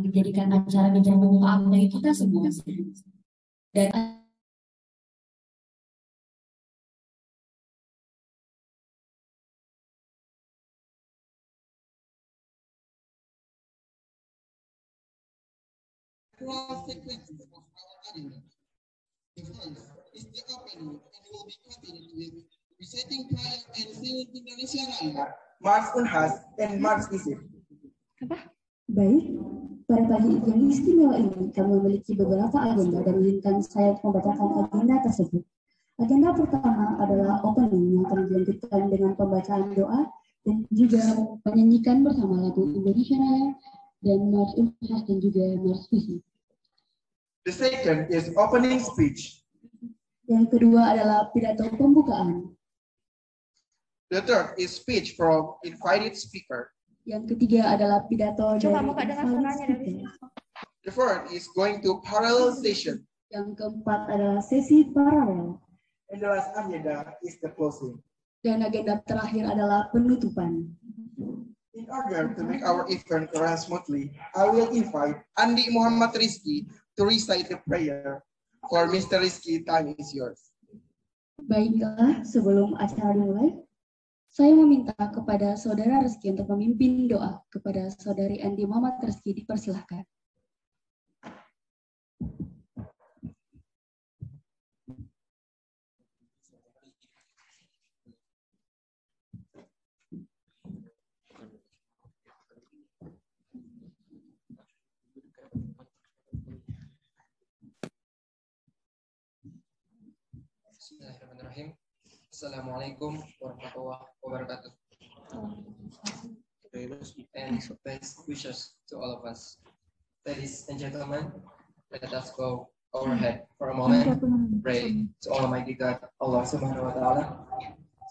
menjadikan acara gejala pembukaan bagi kita semua. Dan is the opening and will be continued with reciting prayer and singing Indonesia Raya, Mars Unhas, and Mars Isip. Baik, pada pagi yang istimewa ini kami memiliki beberapa agenda dan izinkan saya membacakan agenda tersebut. Agenda pertama adalah opening yang akan dilanjutkan dengan pembacaan doa dan juga menyanyikan bersama lagu Indonesia Raya dan Mars Unhas dan juga Mars Isip. The second is opening speech. Yang kedua adalah pidato pembukaan. The third is speech from invited speaker. Yang ketiga adalah pidato dari invited speaker. The fourth is going to parallel session. Yang keempat adalah sesi paralel. And the last agenda is the closing. Dan agenda terakhir adalah penutupan. In order to make our event run smoothly, I will invite Andi Muhammad Rizky to recite the prayer. For Mr. Rizky, time is yours. Baiklah, sebelum acara dimulai, saya meminta kepada Saudara Rizky untuk memimpin doa. Kepada Saudari Andi Muhammad Rizky, dipersilahkan. Bismillahirrahmanirrahim. Assalamualaikum warahmatullahi wabarakatuh. And best wishes to all of us. Ladies and gentlemen, let us bow our head for a moment, pray to Almighty God, Allah Subhanahu wa Ta'ala,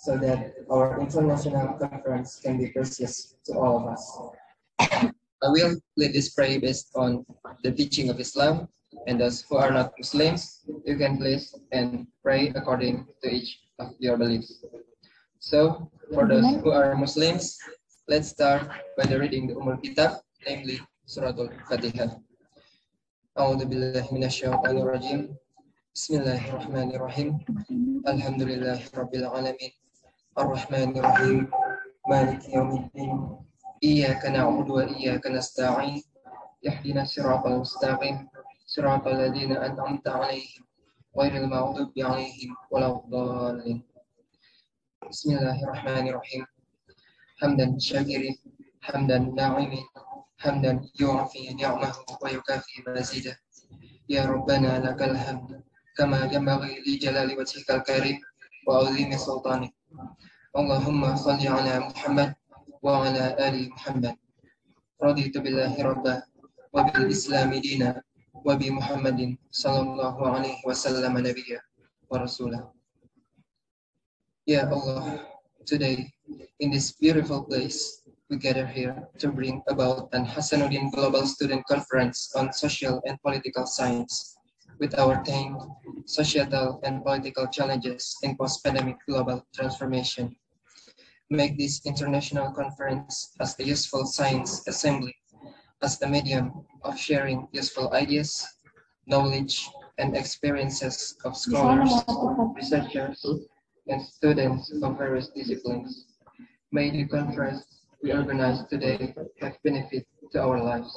so that our international conference can be precious to all of us. I will lead this prayer based on the teaching of Islam, and those who are not Muslims, you can please and pray according to each of your beliefs. So, for those who are Muslims, let's start by the reading the Kitab, namely Suratul Fatihah. A'udzu billahi minasyaitonir rajim. Bismillahirrahmanirrahim. Alhamdulillahirabbil alamin. Arrahmanir rahim. Maliki yaumiddin. Iyyaka na'budu wa iyyaka nasta'in. Ihdinas siratal mustaqim. Siratal ladzina an'amta 'alaihim ghairil maghdubi 'alaihim waladdallin. Bismillahirrahmanirrahim. Hamdan syakirin, hamdan na'imin, hamdan yu'afi ni'amahu wa yukafi mazidah. Ya Rabbana lakal hamd kama yanbaghi li jalali wajhikal karim wa 'azimi sultanik. Allahumma shalli 'ala Muhammad wa 'ala ali Muhammad. Raditu billahi rabba wa bil islami dina wa bi Muhammadin sallallahu alaihi wasallam nabiyya wa rasulah. Ya Allah, today in this beautiful place we gather here to bring about an HASANUDDIN Global Student Conference on Social and Political Science with our theme Societal and Political Challenges in Post-Pandemic Global Transformation. Make this international conference as a useful science assembly, as a medium of sharing useful ideas, knowledge, and experiences of scholars, researchers, and students of various disciplines. May the conference we organize today have benefit to our lives,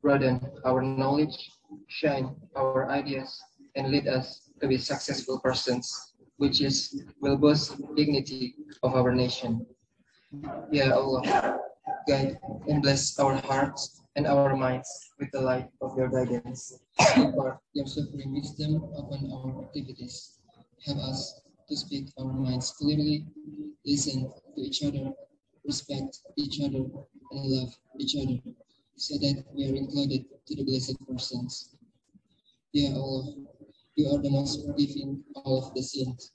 broaden our knowledge, shine our ideas, and lead us to be successful persons, which will boost dignity of our nation. Ya Allah, guide and bless our hearts and our minds with the light of your guidance. Impart your supreme wisdom upon our activities. Help us to speak our minds clearly, listen to each other, respect each other, and love each other, so that we are included to the blessed persons. Ya Allah, you are the most forgiving all of the sins.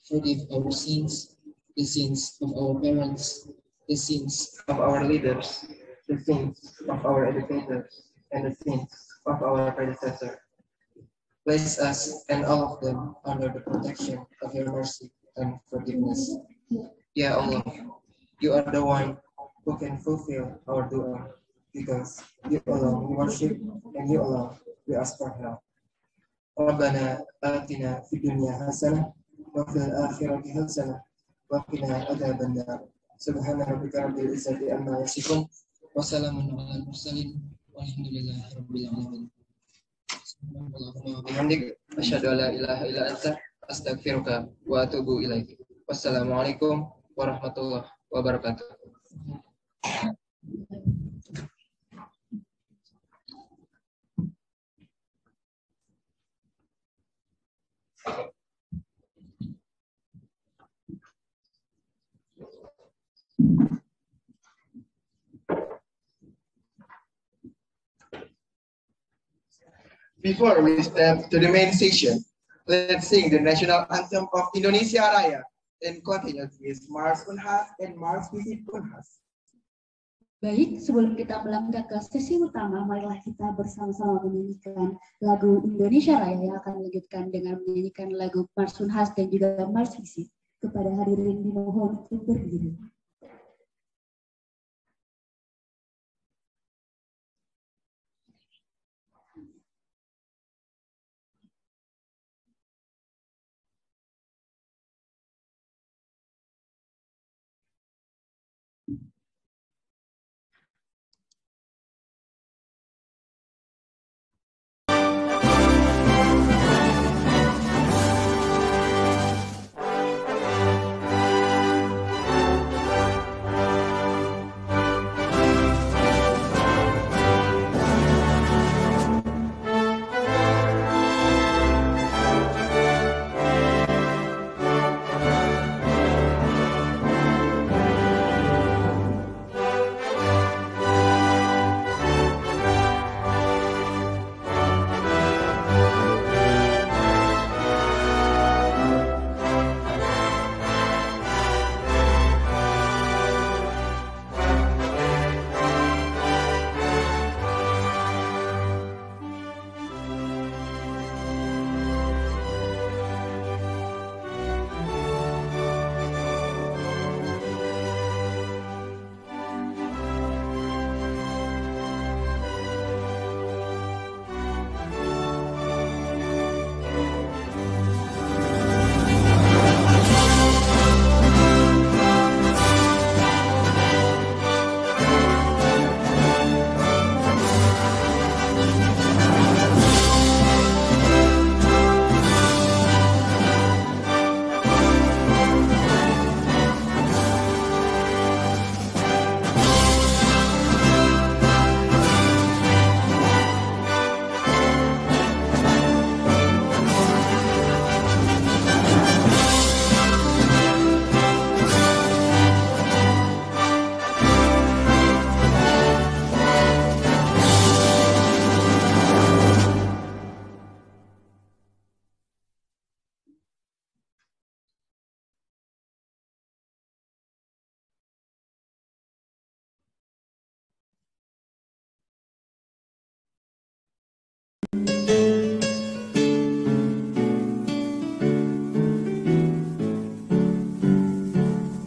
Forgive our sins, the sins of our parents, the sins of our leaders, the sins of our educators, and the sins of our predecessors. Place us and all of them under the protection of your mercy and forgiveness. Ya Allah, you are the one who can fulfill our dua. because you alone we worship and you alone we ask for help. Rabbana atina fid dunya hasanah wa fil akhirati hasanah wa qina adzabannar. Subhana rabbika rabbil izzati amma yasifun wa salamun alal mursalin walhamdulillahi rabbil alamin. Subhanallahumma wa bihamdika asyhadu an la ilaha illa anta astaghfiruka wa atubu ilaik. Wassalamualaikum warahmatullahi wabarakatuh. Before we step to the main session, let's sing the national anthem of Indonesia Raya and continue with Mars Unhas and Mars Visit Unhas. Baik, sebelum kita melangkah ke sesi utama, marilah kita bersama-sama menyanyikan lagu Indonesia Raya yang akan dilanjutkan dengan menyanyikan lagu Mars Unhas dan juga Mars Visit. Kepada hadirin dimohon untuk berdiri.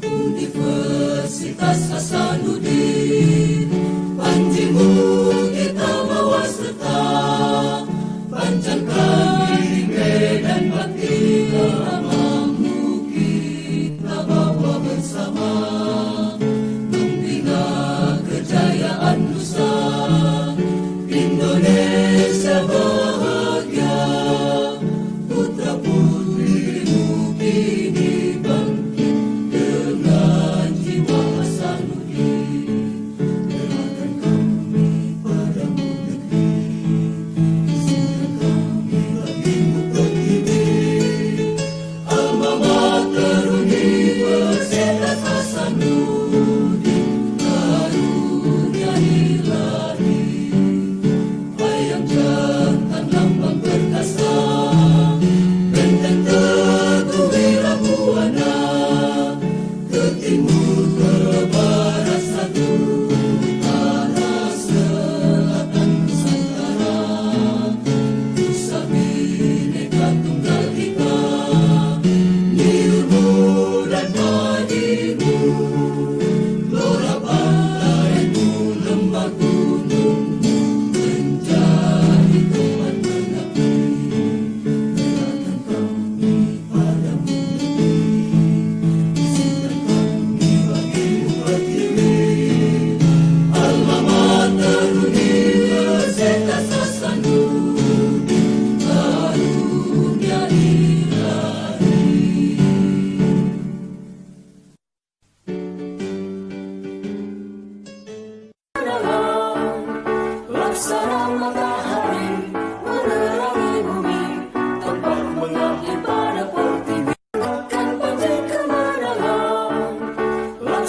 Universitas HASANUDDIN, panjimu kita bawa serta, panjangkan diri medan bakti amamu kita bawa bersama, membina kejayaan nusa, Indonesia bahagia, putra putrimu kini bangkit dengan jiwa HASANUDDIN.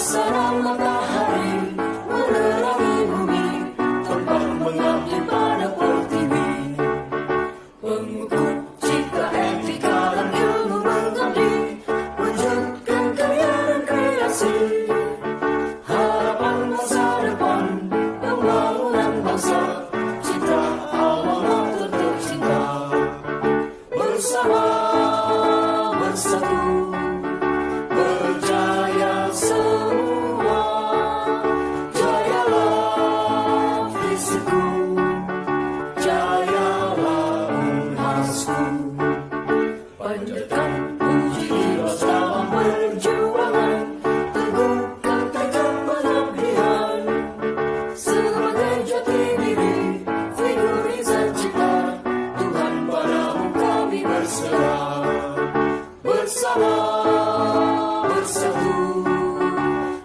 bersara matahari menerangi bumi, terbang mengabdi pada pertiwi. Pengukur cipta etika dan ilmu mengabdi, wujudkan karya dan kreasi. Harapan masa depan, pembangunan bangsa, cita alma mater tercinta. Bersama, bersatu, berjaya semua. Jayalah visiku, jayalah Unhasku. Panjatkan puji ikhlas dalam perjuangan, teguhkan tekad pengabdian. Sebagai jati diri, figur insan cipta, Tuhan padamu kami berserah. Bersama, bersatu,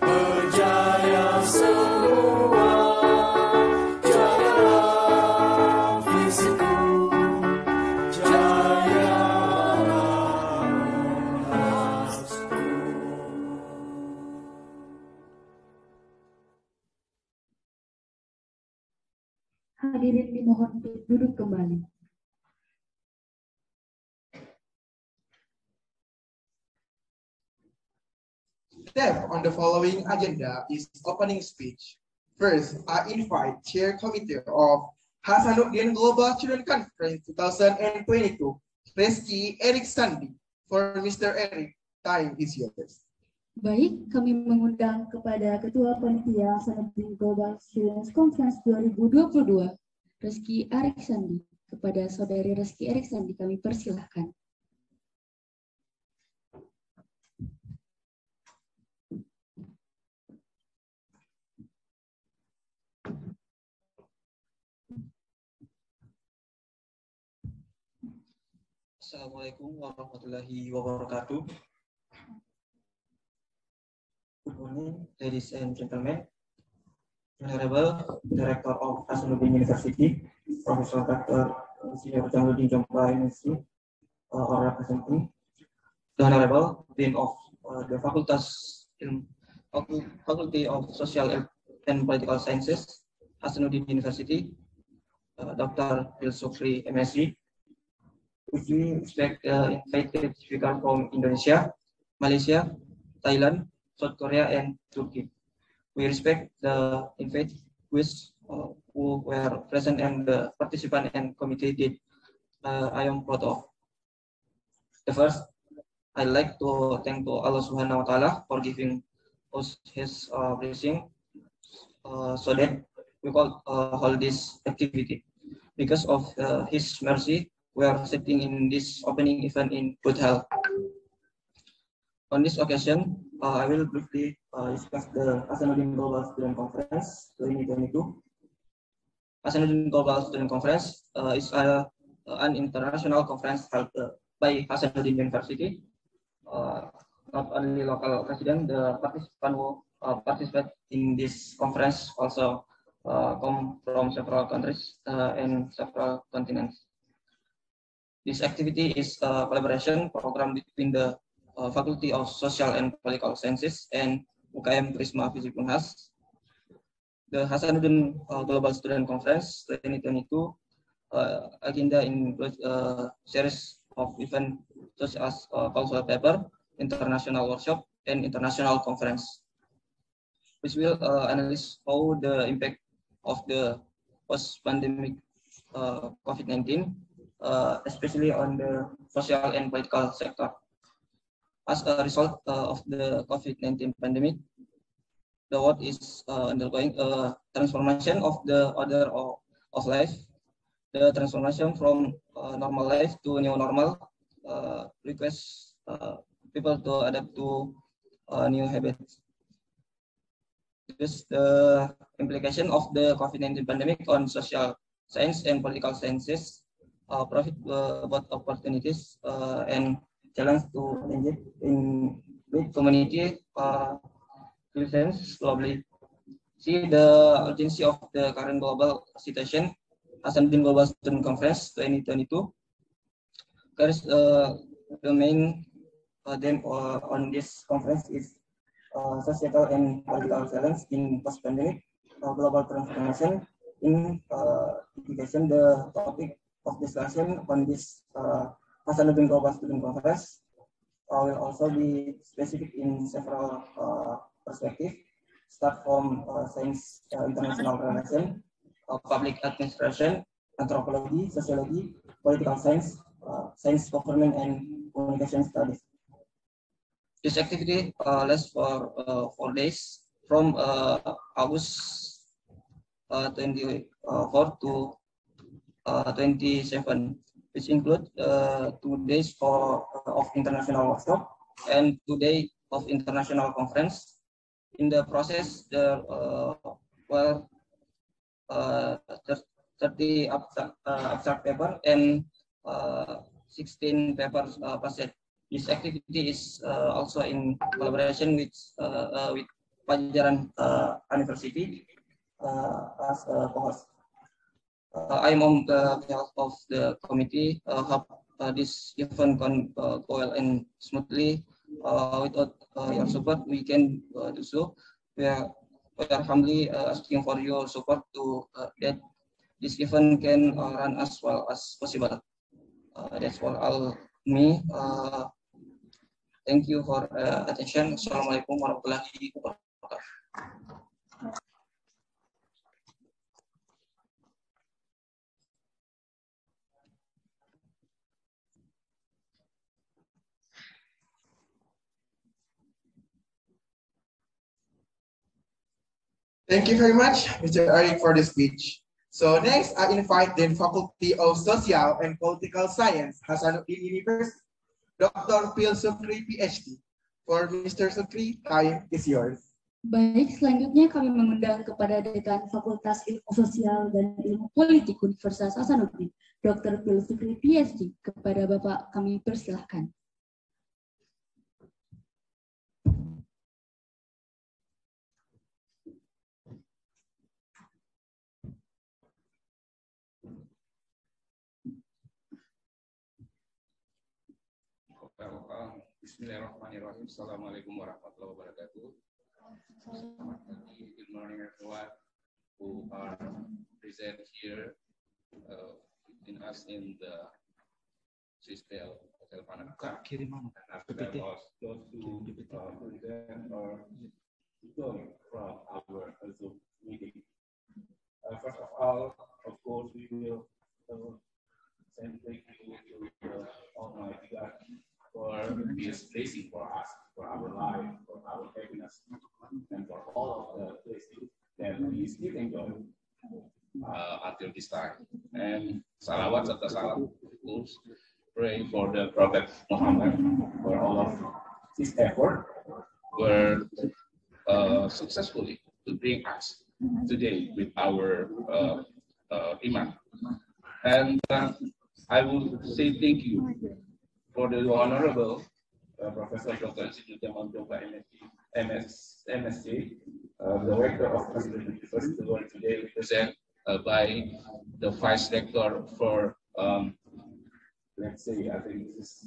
berjaya semua. Jayalah visiku, jayalah Unhasku. Hadirin dimohon untuk duduk kembali. Step on the following agenda is opening speech. First, I invite Chair Committee of HASANUDDIN Global Student Conference 2022, Reski Eric Sandi. For Mr. Eric, time is yours. Baik, kami mengundang kepada Ketua Panitia HASANUDDIN Global Students Conference 2022, Reski Eric Sandi. Kepada Saudari Reski Eric Sandi kami persilahkan. Assalamualaikum warahmatullahi wabarakatuh. Good morning, ladies and gentlemen. Honorable Director of HASANUDDIN University, Professor Dr. Senior Jamuddin Jompa University, or representing the Honorable Dean of the Faculty of Social and Political Sciences, HASANUDDIN University, Dr. Ilsukri MSc. Would you expect invited speakers from Indonesia, Malaysia, Thailand, South Korea, and Turkey? We respect the invited who were present and the participant and committee did. I am proud of. The first, I'd like to thank to Allah Subhanahu wa Taala for giving us His blessing, so that we could hold this activity. Because of His mercy, we are sitting in this opening event in good health. On this occasion, I will briefly discuss the HASANUDDIN Global Student Conference 2022. HASANUDDIN Global Student Conference is an international conference held by HASANUDDIN University. Not only local residents, the participants who participate in this conference also come from several countries and several continents. This activity is a collaboration program between the Faculty of Social and Political Sciences and UKM Prisma Fisip Unhas. The HASANUDDIN Global Student Conference 2022 agenda includes a series of events such as cultural paper, international workshop, and international conference, which will analyze how the impact of the post-pandemic COVID-19, especially on the social and political sector. As a result of the COVID-19 pandemic, the world is undergoing a transformation of the order of life. The transformation from normal life to new normal requires people to adapt to new habits. This the implication of the COVID-19 pandemic on social science and political sciences provide both opportunities and challenge to engage in with community citizens globally. See the urgency of the current global situation. HASANUDDIN Global Student Conference 2022 carries the main theme on this conference is societal and political challenge in post-pandemic global transformation in education. The topic of discussion on this HASANUDDIN Global Student Conference will also be specific in several perspectives, start from science, international relation, public administration, anthropology, sociology, political science, science government, and communication studies. This activity lasts for 4 days from August 24 to 27, which include 2 days of international workshop and 2 days of international conference. In the process, there were 30 abstract paper and 16 papers passed. This activity is also in collaboration with Pajajaran University as a co-host. I am on behalf of the committee. Hope this event can go well and smoothly. Without your support, we can do so. We are humbly asking for your support to that this event can run as well as possible. That's all me. Thank you for attention. Assalamualaikum warahmatullahi wabarakatuh. Thank you very much, Mr. Eric, for the speech. So next, I invite the Faculty of Social and Political Science, HASANUDDIN University, Dr. Phil Sukri, PhD. For Mr. Sukri, time is yours. Baik, selanjutnya kami mengundang kepada Dekan Fakultas Ilmu Sosial dan Ilmu Politik Universitas Hasanuddin, Dr. Phil Sukri, PhD. Kepada Bapak kami persilahkan. Bismillahirrahmanirrahim. Assalamualaikum warahmatullahi wabarakatuh. Selamat pagi, good morning everyone who are present here in us in the Sistel Hotel Panaka. And after that, those who present or join from our Zoom meeting. First of all, of course, we will send thank you to Almighty God for His blessing for us, for our life, for our happiness, and for all of the blessings that we still enjoy until this time. And salawat serta salam, praying for the Prophet Muhammad, for all of his effort were successfully to bring us today with our iman. And I will say thank you for the Honorable Professor Dr. MSc, the Rector of Hasanuddin University, who are today represented by the Vice Rector for, let's say, I think this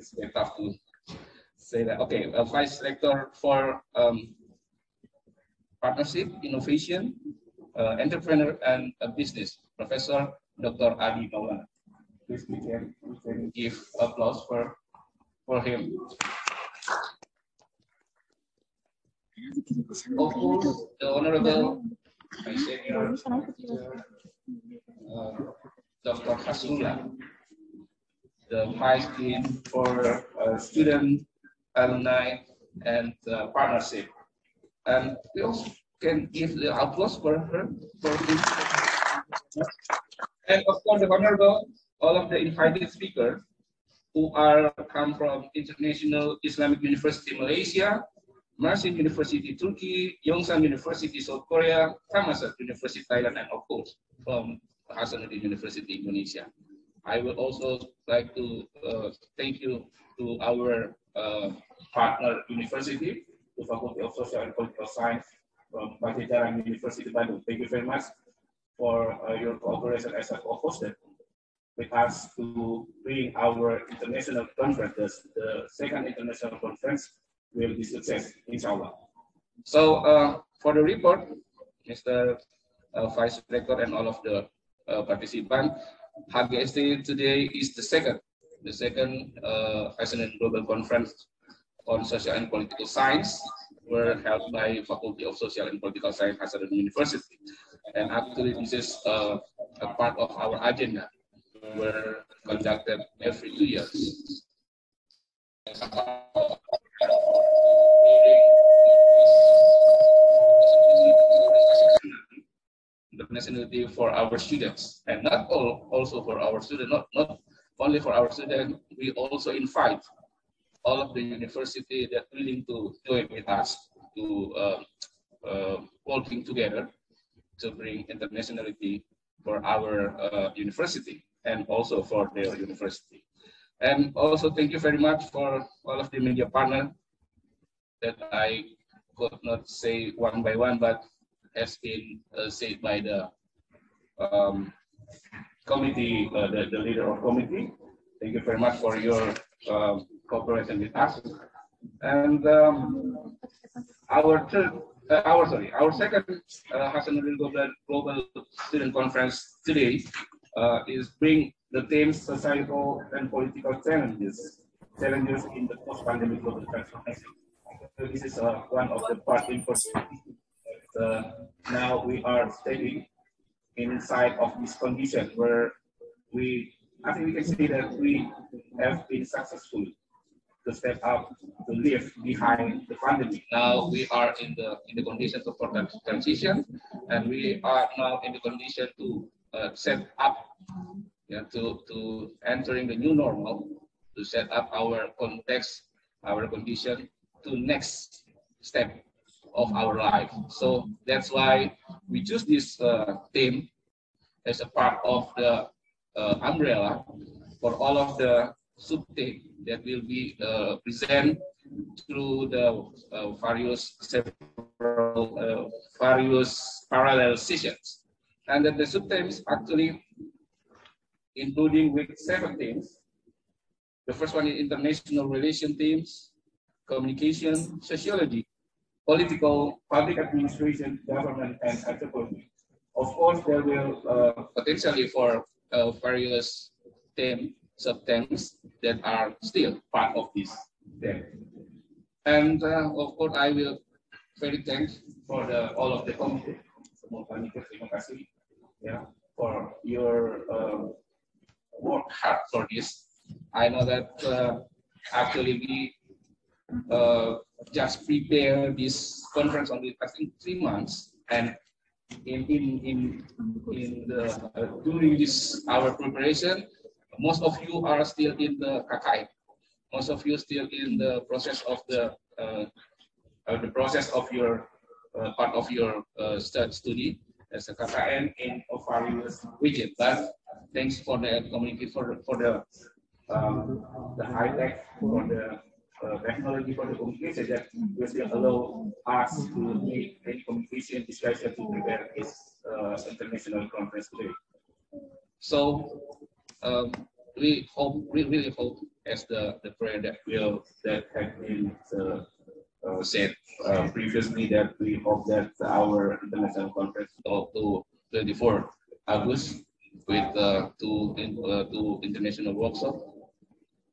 is very tough to say that. Okay, Vice Rector for Partnership, Innovation, Entrepreneur, and Business, Professor Dr. Adi Maulana. Please we can give applause for him. Of course, the Honorable my senior Dr. Hasula, the Vice Dean for Student, Alumni, and Partnership. And we also can give the applause for her. And of course, the Honorable all of the invited speakers who come from International Islamic University Malaysia, Mersin University Turkey, Yongsan University South Korea, Thammasat University Thailand, and of course from Hasanuddin University Indonesia. I would also like to thank you to our partner university, the Faculty of Social and Political Science from Pajajaran University Bandung. Thank you very much for your cooperation as a co-host with us to bring our international conference. The second international conference will be success, inshallah. So for the report, Mr. Vice Rector and all of the participants, HGST today is the second HASANUDDIN Global Conference on Social and Political Science were held by Faculty of Social and Political Science HASANUDDIN University. And actually this is a part of our agenda. Were conducted every 2 years. Internationality for our students, and not also for our students, not only for our students, we also invite all of the university that willing to join with us to working together to bring internationality for our university and also for their university. And also thank you very much for all of the media partners that I could not say one by one, but has been said by the committee, the leader of committee. Thank you very much for your cooperation with us. And our second HASANUDDIN Global Student Conference today is bring the theme societal and political challenges in the post-pandemic global transformation. So this is one of the part important. Now we are staying inside of this condition where I think we can say that we have been successful to step up, to live behind the pandemic. Now we are in the condition to for that transition, and we are now in the condition to set up, to entering the new normal, to set up our context, our condition to next step of our life. So that's why we choose this theme as a part of the umbrella for all of the sub-theme that will be presented through the various parallel sessions. And then the sub-themes actually including with 7 themes. The first one is international relation themes, communication, sociology, political, public administration, government, and anthropology. Of course, there will potentially for various sub-themes that are still part of this theme. And of course, I will very thanks for all of the committee. Terima kasih, for your work hard for this. I know that actually we just prepare this conference only I think 3 months, and during this our preparation, most of you are still in the KKN. Most of you still in the process of the process of your part of your study as a KKN in various regions. But thanks for the community for the high tech, for the technology, for the communication that will still allow us to make any communication discussion to prepare this international conference today. So we really hope, as the prayer that had been said previously, that we hope that our international conference to 24 August with two international workshops,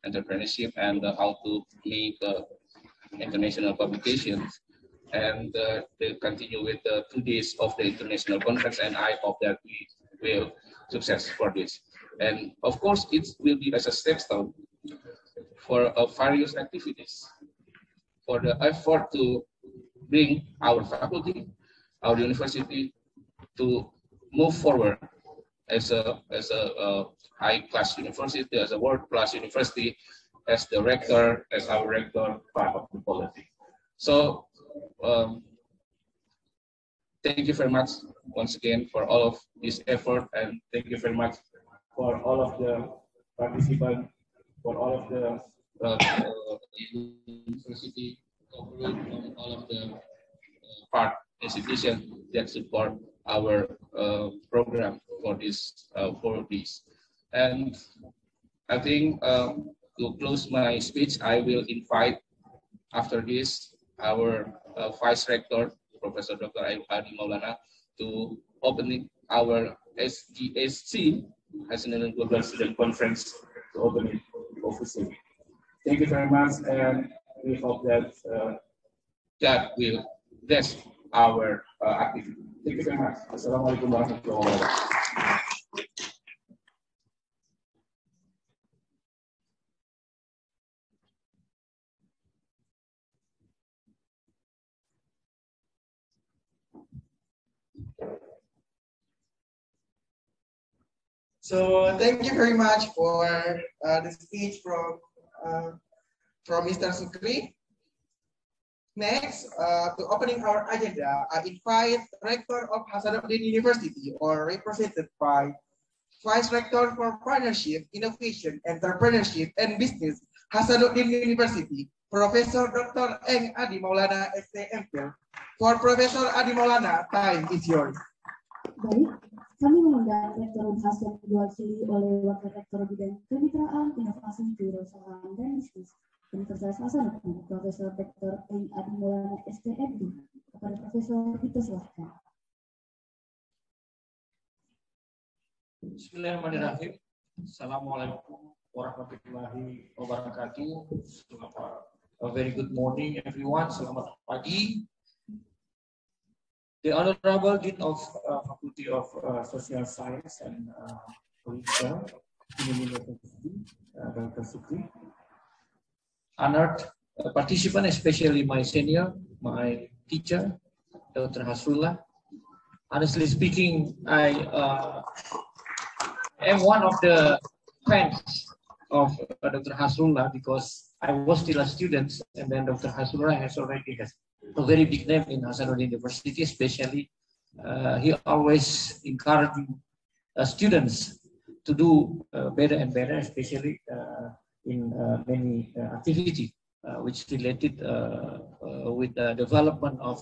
entrepreneurship and how to make international publications, and they continue with the 2 days of the international conference, and I hope that we will success for this. And of course, it will be as a stepstone for various activities, for the effort to bring our faculty, our university to move forward as a high-class university, as a world-class university, as the rector, as our rector, part of the policy. So thank you very much once again for all of this effort, and thank you very much for all of the participants, for all of the university, from all of the part institutions that support our program for this 4 days. And I think to close my speech, I will invite after this our Vice Rector, Professor Dr. Adi Maulana, to opening our SGSC, HASANUDDIN Global Student Conference, to open it officially. Thank you very much, and we hope that God will bless our activity. Thank you very much. Assalamualaikum warahmatullahi wabarakatuh. So thank you very much for the speech from Mr. Sukri. Next, to opening our agenda, I invite Rector of HASANUDDIN University, or represented by Vice Rector for Partnership, Innovation, Entrepreneurship, and Business, HASANUDDIN University, Professor Dr. Eng Adi Maulana, STMPhil. For Professor Adi Maulana, time is yours. Baik, kami mengundang Rektor Unhas yang diwakili oleh Wakil Rektor Bidang Kemitraan, Inovasi, Kewirausahaan, dan Bisnis Universitas Hasanuddin, Profesor Dr. Eng Adi Maulana, STMPhil. Kepada Profesor dipersilahkan. Bismillahirrahmanirrahim. Assalamualaikum warahmatullahi wabarakatuh. A very good morning, everyone. Selamat pagi. The Honorable Dean of Faculty of Social Science and Political University, Dr. Sukri. Honored participant, especially my senior, my teacher, Dr. Hasrullah. Honestly speaking, I am one of the fans of Dr. Hasrullah because I was still a student, and then Dr. Hasrullah has a very big name in HASANUDDIN University, especially he always encouraging students to do better and better, especially in many activity which related with the development of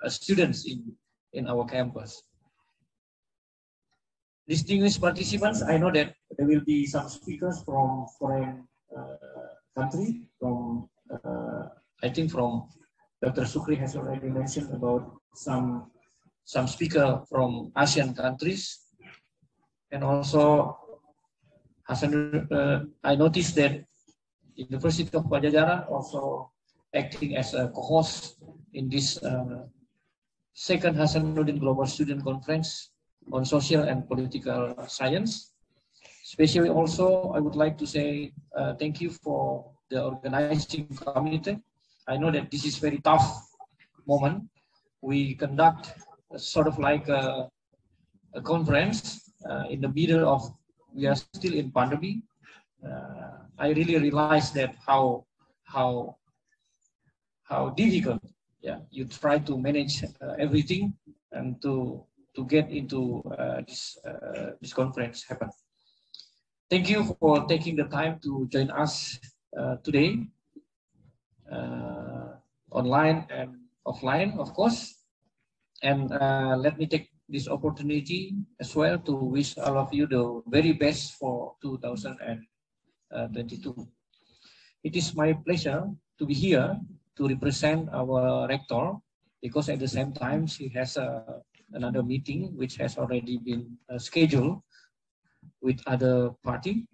students in our campus. Distinguished participants, I know that there will be some speakers from foreign country, from I think from Dr. Sukri has already mentioned about some speaker from Asian countries, and also I noticed that University of Pajajaran also acting as a co-host in this second HASANUDDIN Global Student Conference on Social and Political Science. Especially also, I would like to say thank you for the organizing committee. I know that this is very tough moment. We conduct sort of like a conference in the middle of, we are still in pandemic. I really realized that how difficult, you try to manage everything and to get into this conference happen. Thank you for taking the time to join us today, online and offline, of course. And let me take this opportunity as well to wish all of you the very best for 2022. It is my pleasure to be here to represent our rector, because at the same time she has another meeting which has already been scheduled with other party.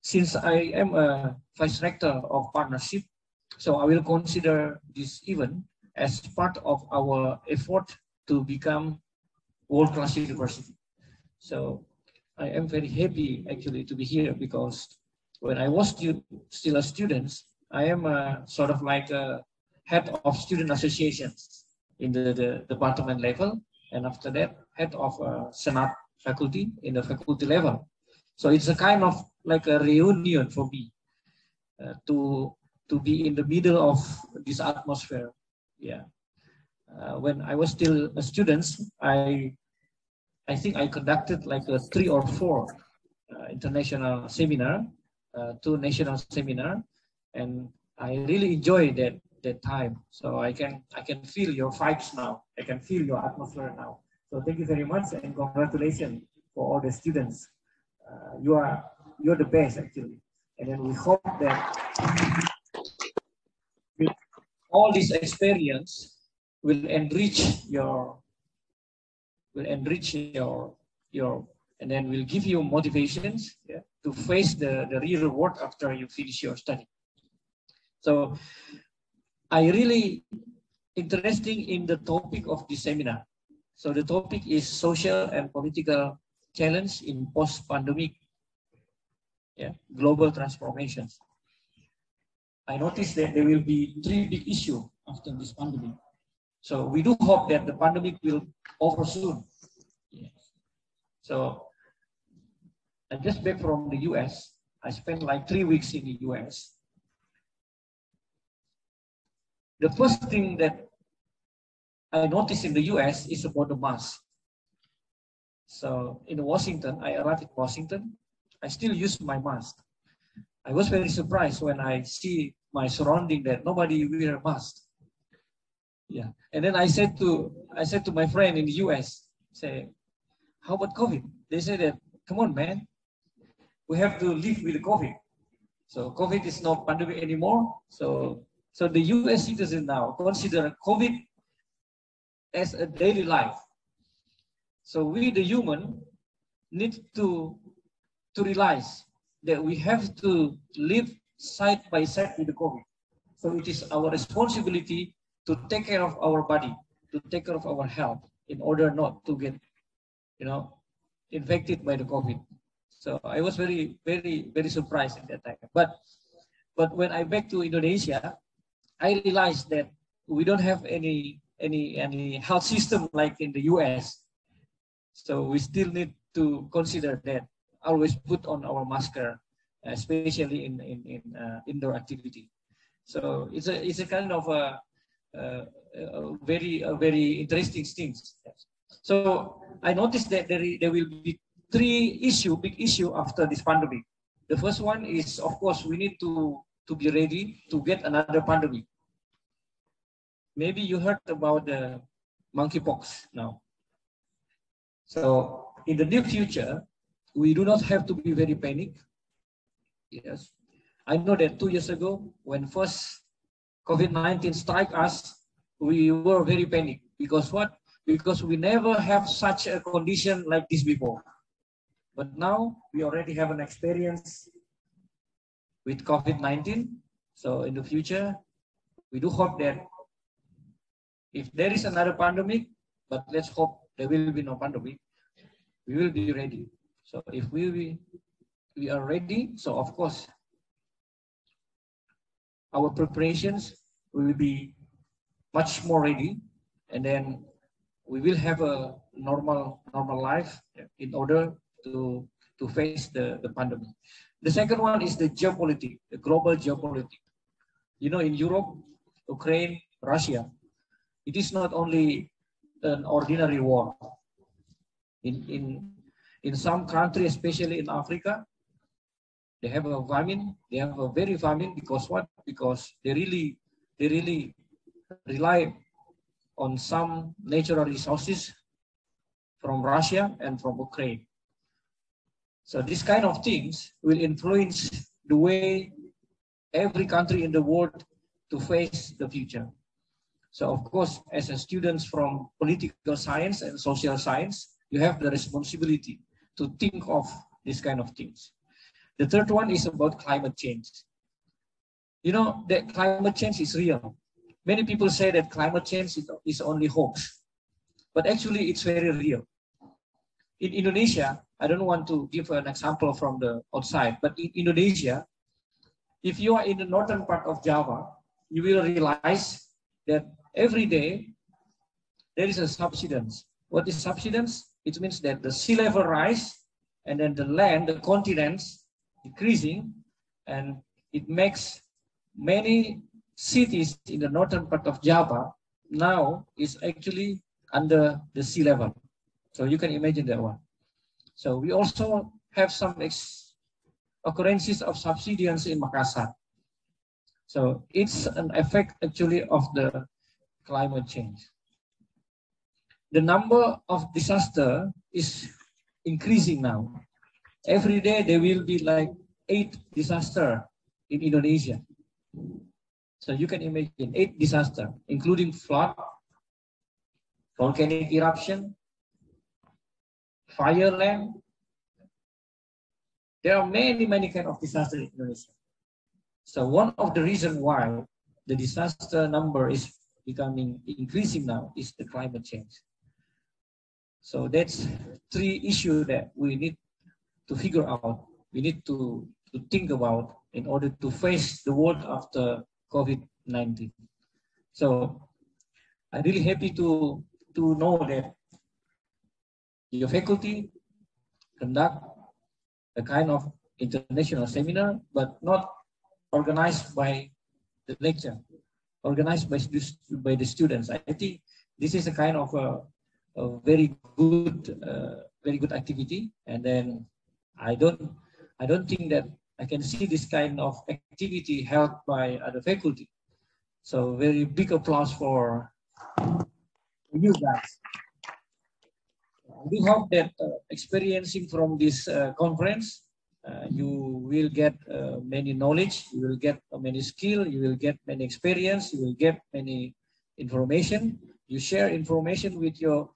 Since I am a vice rector of partnership, so I will consider this event as part of our effort to become world-class university. So I am very happy actually to be here, because when I was still a student, I am sort of like a head of student associations in the department level, and after that head of Senate faculty in the faculty level. So it's a kind of like a reunion for me to be in the middle of this atmosphere. Yeah. When I was still a student, I think I conducted like 3 or 4 international seminar, 2 national seminar, and I really enjoyed that time. So I can feel your vibes now. I can feel your atmosphere now. So thank you very much, and congratulations for all the students. You're the best actually, and then we hope that all this experience will enrich your and then will give you motivations, yeah, to face the real world after you finish your study. So I really interesting in the topic of this seminar. So the topic is social and political challenge in post-pandemic, yeah, global transformations. I noticed that there will be 3 big issues after this pandemic. So we do hope that the pandemic will over soon. Yeah. So I just back from the US. I spent like 3 weeks in the US. The first thing that I noticed in the US is about the mask. So in Washington, I arrived in Washington. I still use my mask. I was very surprised when I see my surrounding that nobody wear a mask. Yeah, and then I said to my friend in the US, say, how about COVID? They said that, come on, man, we have to live with COVID. So COVID is not pandemic anymore. So the US citizens now consider COVID as a daily life. So we, the human, need to realize that we have to live side by side with the COVID. So it is our responsibility to take care of our body, to take care of our health in order not to get, infected by the COVID. So I was very, very, very surprised at that time. But when I back to Indonesia, I realized that we don't have any health system like in the US. So we still need to consider that, always put on our mask, especially in indoor activity. So it's a kind of a very interesting things. So I noticed that there will be 3 big issue after this pandemic. The first one is, of course, we need to be ready to get another pandemic. Maybe you heard about the monkeypox now. So in the near future, we do not have to be very panic. Yes, I know that 2 years ago, when first COVID-19 struck us, we were very panicked. Because what? Because we never have such a condition like this before. But now we already have an experience with COVID-19. So in the future, we do hope that if there is another pandemic, but let's hope there will be no pandemic, we will be ready. So if we are ready, so of course, our preparations will be much more ready, and then we will have a normal life in order to face the pandemic. The second one is the geopolitics, the global geopolitics. In Europe, Ukraine, Russia, it is not only an ordinary war. In some countries, especially in Africa, they have a famine. They have a very famine because what? Because they really rely on some natural resources from Russia and from Ukraine. So this kind of things will influence the way every country in the world to face the future. So of course, as a students from political science and social science, you have the responsibility to think of this kind of things. The third one is about climate change. That climate change is real. Many people say that climate change is only hoax, but actually it's very real. In Indonesia, I don't want to give an example from the outside, but in Indonesia, if you are in the northern part of Java, you will realize that every day there is a subsidence. What is subsidence? It means that the sea level rise, and then the land, the continents decreasing, and it makes many cities in the northern part of Java now is actually under the sea level. So you can imagine that one. So we also have some occurrences of subsidence in Makassar. So it's an effect actually of the climate change. The number of disaster is increasing now. Every day there will be like 8 disasters in Indonesia. So you can imagine 8 disasters, including flood, volcanic eruption, fire land. There are many kind of disasters in Indonesia. So one of the reasons why the disaster number is increasing now is the climate change. So that's 3 issues that we need to figure out. We need to think about in order to face the world after COVID-19. So I'm really happy to know that your faculty conduct a kind of international seminar, but not organized by the lecture, organized by the students. I think this is a kind of a very good activity. And then I don't think that I can see this kind of activity held by other faculty. So very big applause for you guys. I do hope that experiencing from this conference, you will get many knowledge, you will get many skill, you will get many experience, you will get many information. You share information with your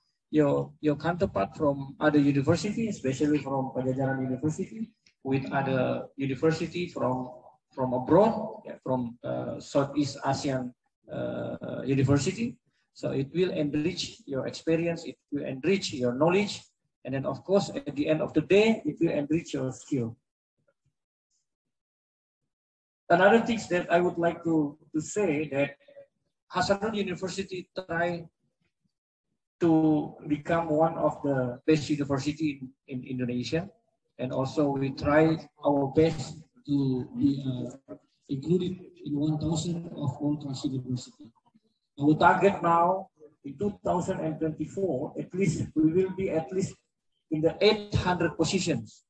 counterpart from other university, especially from Pajajaran University, with other university from abroad, from Southeast Asian University. So it will enrich your experience, it will enrich your knowledge, and then of course at the end of the day, it will enrich your skill. Another thing that I would like to say that HASANUDDIN University try to become one of the best university in Indonesia, and also we try our best to be included in 1,000 of world-class university. Our target now in 2024, at least we will be at least in the 800 positions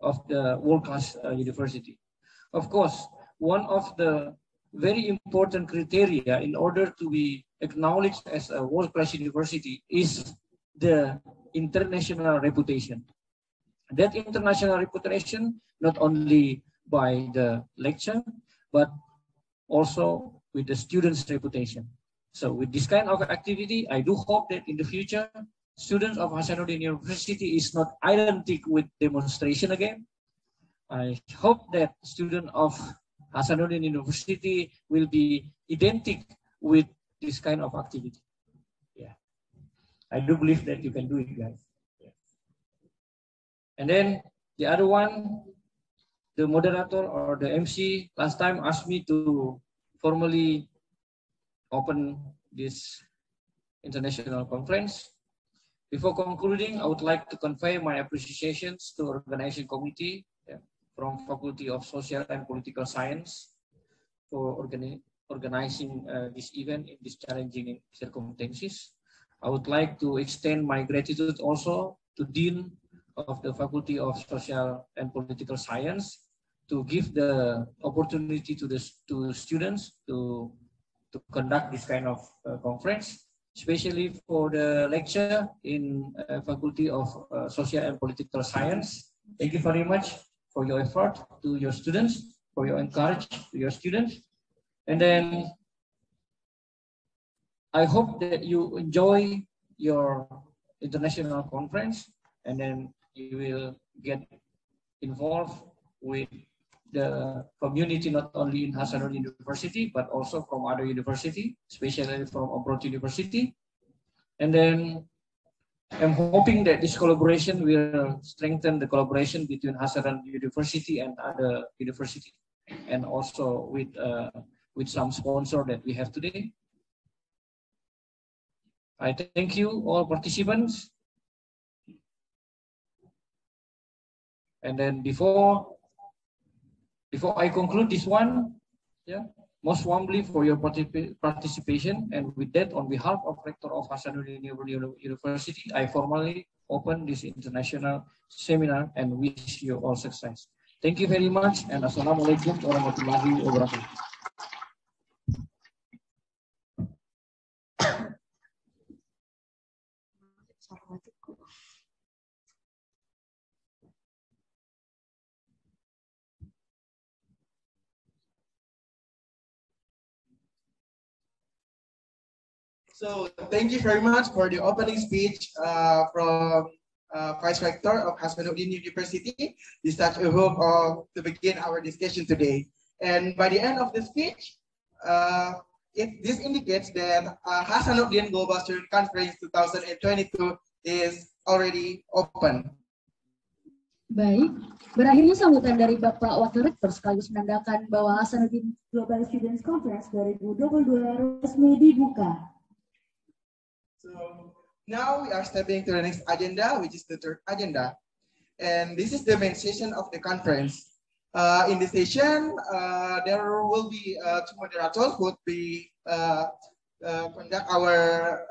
of the world-class university. Of course, one of the very important criteria in order to be acknowledged as a world-class university is the international reputation. That international reputation, not only by the lecture, but also with the students' reputation. So with this kind of activity, I do hope that in the future, students of HASANUDDIN University is not identical with demonstration again. I hope that students of HASANUDDIN University will be identical with this kind of activity. Yeah, I do believe that you can do it, guys. Yeah. And then the other one, the moderator or the MC last time asked me to formally open this international conference. Before concluding, I would like to convey my appreciations to organizing committee from Faculty of Social and Political Science for organizing this event in these challenging circumstances. I would like to extend my gratitude also to Dean of the Faculty of Social and Political Science to give the opportunity to the students to conduct this kind of conference, especially for the lecture in Faculty of Social and Political Science. Thank you very much for your effort to your students, for your encouragement to your students. And then I hope that you enjoy your international conference, and then you will get involved with the community, not only in HASANUDDIN University, but also from other university, especially from abroad university. And then I'm hoping that this collaboration will strengthen the collaboration between HASANUDDIN University and other university, and also with some sponsor that we have today. I thank you all participants. And then before I conclude this one, most warmly for your participation. And with that, on behalf of Rector of HASANUDDIN University, I formally open this international seminar and wish you all success. Thank you very much, and Assalamualaikum warahmatullahi wabarakatuh. So thank you very much for the opening speech from Vice Rector of Hasanuddin University. This such a hope to begin our discussion today. And by the end of the speech, this indicates that Hasanuddin Global Student Conference 2022 is already open. Baik, berakhirnya sambutan dari Bapak Wakil Rektor sekaligus menandakan bahwa Hasanuddin Global Students Conference 2022 resmi dibuka. So now we are stepping to the next agenda, which is the third agenda. And this is the main session of the conference. In the session, there will be two moderators who would be conduct our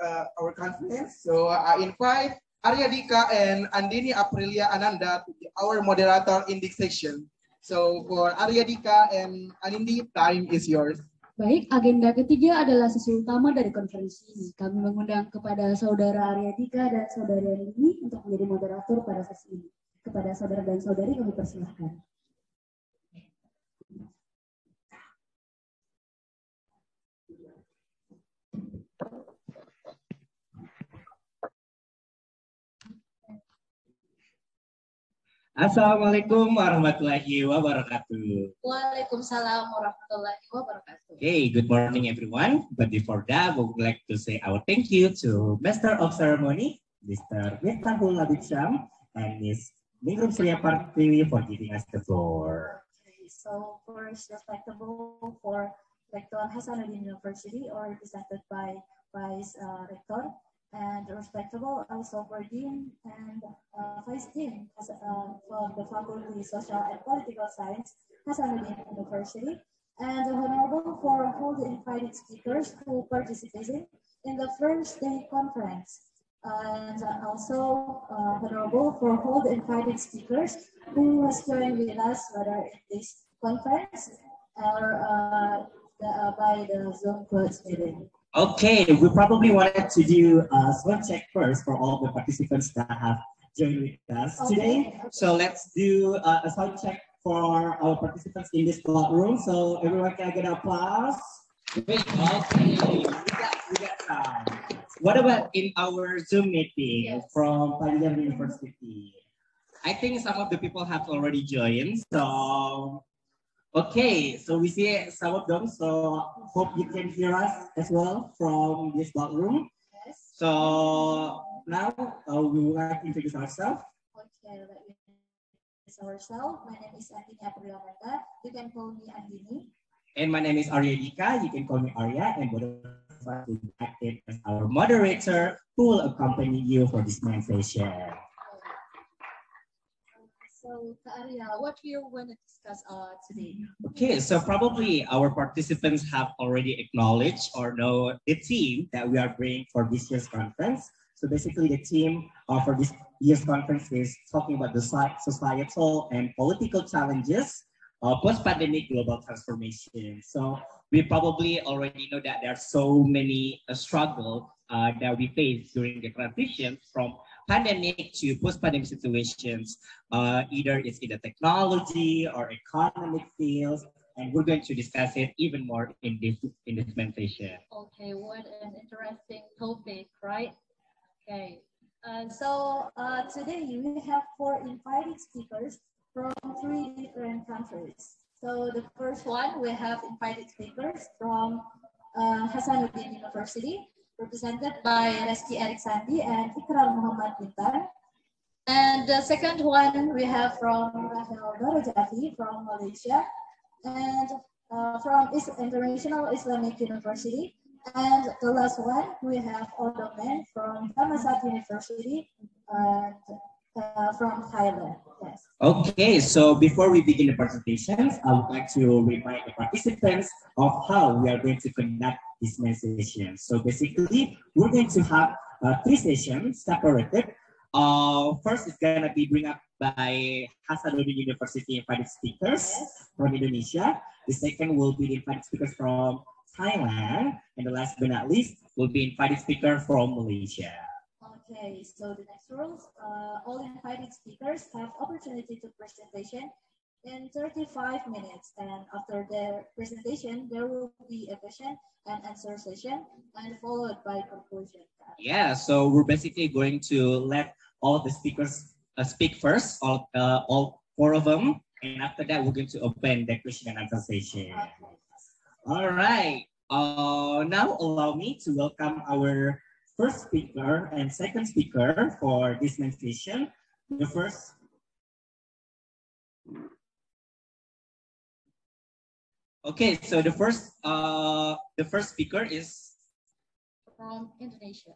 conference. So I invite Arya Dika and Andini Aprilia Ananda to be our moderator in this section. So for Arya Dika and Anindi, time is yours. Baik, agenda ketiga adalah sesi utama dari konferensi ini. Kami mengundang kepada Saudara Arya Dika dan Saudara Andini untuk menjadi moderator pada sesi ini. Kepada saudara dan saudari kami persilahkan. Assalamualaikum warahmatullahi wabarakatuh. Waalaikumsalam warahmatullahi wabarakatuh. Okay, good morning everyone. But before that, we would like to say our thank you to Master of Ceremony, Mr. Miftahul Abidsham, and Ms. Ningrum Surya Partiwi for giving us the floor. So first, respectable for Rector Hasanuddin University, or represented by Vice Rector, and respectable also for Dean and Vice Dean for the Faculty Social and Political Science, Hasanuddin University, and honorable for all the invited speakers who participated in the first day conference, and also honorable for all the invited speakers who has joined with us whether in this conference or by the Zoom closed meeting. Okay, we probably wanted to do a sound check first for all the participants that have joined with us today. So let's do a sound check for our participants in this room. So everyone can get applause. Wait, okay, we got some. What about in our Zoom meeting from Palian University? I think some of the people have already joined. So okay, so we see some of them, so hope you can hear us as well from this room. Yes. So now we would like to introduce ourselves. Okay, let me introduce ourselves. My name is Andini Aprilia. You can call me Andini. And my name is Arya Dika. You can call me Arya, and both of us will be acting as our moderator who will accompany you for this main session. So, Arya, what do you want to discuss today? Okay, so probably our participants have already acknowledged or know the theme that we are bringing for this year's conference. So basically the theme for this year's conference is talking about the societal and political challenges of post-pandemic global transformation. So we probably already know that there are so many struggles that we face during the transition from pandemic to post-pandemic situations, either it's in the technology or economic fields, and we're going to discuss it even more in this presentation. Okay, what an interesting topic, right? Okay, so today we have 4 invited speakers from 3 different countries. So the first one, we have invited speakers from Hasanuddin University, represented by Reski Erik Sandi and Ikrar Muhammad Bintan. And the second one we have from Rahel Darajati from Malaysia, and from International Islamic University. And the last one we have Odomen from Thammasat University and from Thailand. Yes. Okay, so before we begin the presentations, I would like to remind the participants of how we are going to conduct this main session. So basically, we're going to have 3 sessions separated. First is going to be bring up by Hasanuddin University invited speakers from Indonesia. The second will be the invited speakers from Thailand. And the last but not least will be invited speaker from Malaysia. Okay, so the next rules, all invited speakers have opportunity to presentation in 35 minutes. And after their presentation, there will be a question and answer session and followed by conclusion. Yeah, so we're basically going to let all the speakers speak first, all four of them. And after that, we're going to open the question and answer session. Okay. All right. Now allow me to welcome our first speaker and second speaker for this main session. The first. Okay, so the first speaker is From Indonesia.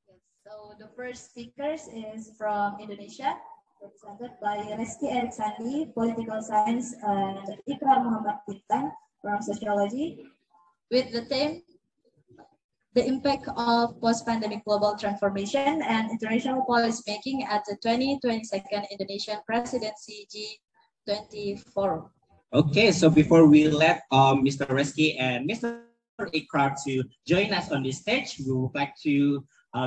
Yes, so the first speaker is from Indonesia, represented by Reski Eriksandi, Political Science, and Ikrar Muhammad Bintang from Sociology, with the theme the impact of post-pandemic global transformation and international policy making at the 2022 Indonesian Presidency G24. okay. So before we let Mr. Reski and Mr. Ikrar to join us on this stage, we would like to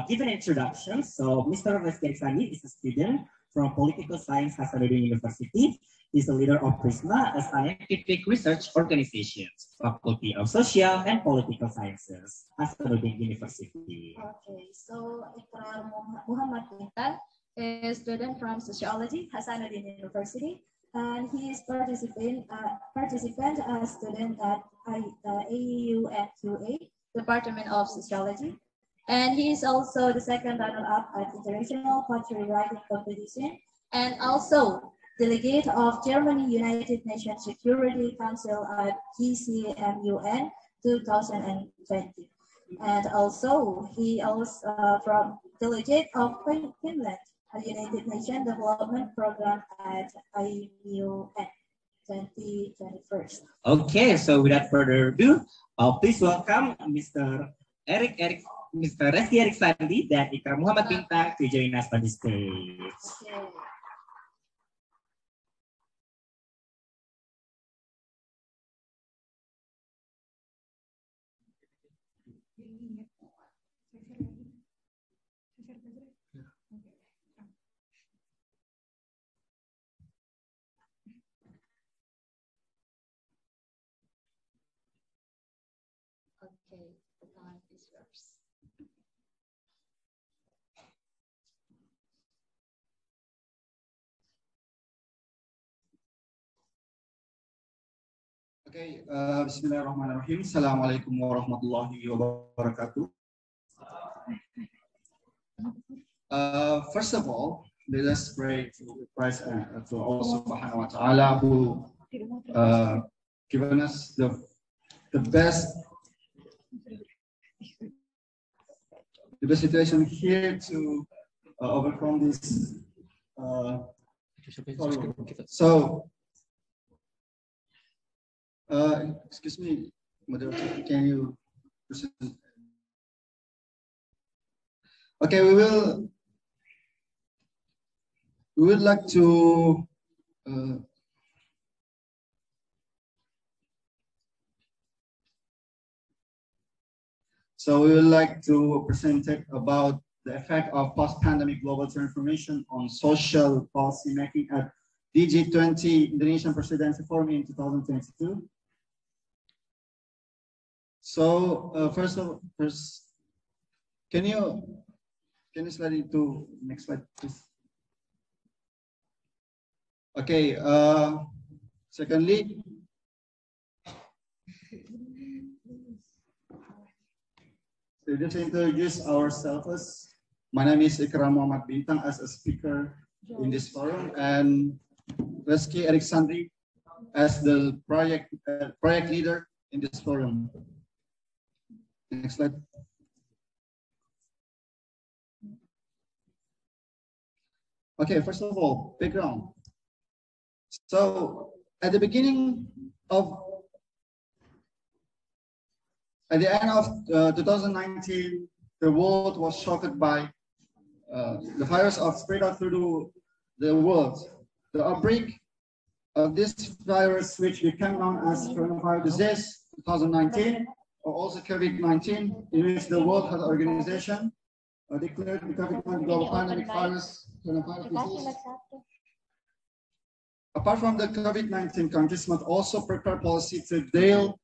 give an introduction. So Mr. Reski Eriksandi is a student from Political Science HASANUDDIN University. He's a leader of PRISMA, a scientific research organization, Faculty of Social and Political Sciences, HASANUDDIN University. Okay, so Ikrar Muhammad Bintang is a student from Sociology, HASANUDDIN University, and he is participant as student at AEU and QA, Department of Sociology. And he is also the second runner-up at International Poetry Writing Competition, and also delegate of Germany United Nations Security Council at GCMUN 2020. And also, he also from delegate of Finland, a United Nations Development Program at IUN 2021. Okay, so without further ado, please welcome Mr. Mr. Reski Eriksandi dan Ikrar Muhammad Bintang to join us on the stage. Okay. Okay, the time is yours. Okay, Bismillahirrahmanirrahim. Assalamualaikum warahmatullahi wabarakatuh. First of all, let us pray to Christ and to Allah Subhanahu wa Taala who given us the best situation here to overcome this. So. Excuse me, moderator, can you present? Okay, we would like to present about the effect of post-pandemic global transformation on social policy making at DG20 Indonesian Presidency Forum in 2022. So first, can you slide into next slide, please? Okay. Secondly, to just introduce ourselves. My name is Ikrar Muhammad Bintang as a speaker in this forum, and Reski Eriksandi as the project leader in this forum. Next slide. Okay, first of all, background. So at the end of 2019, the world was shocked by the virus of spread out through the world. The outbreak of this virus, which became known as coronavirus disease, 2019, or also COVID-19, in which the World Health Organization declared the COVID-19 global pandemic virus coronavirus. Apart from the COVID-19, countries must also prepare policy to deal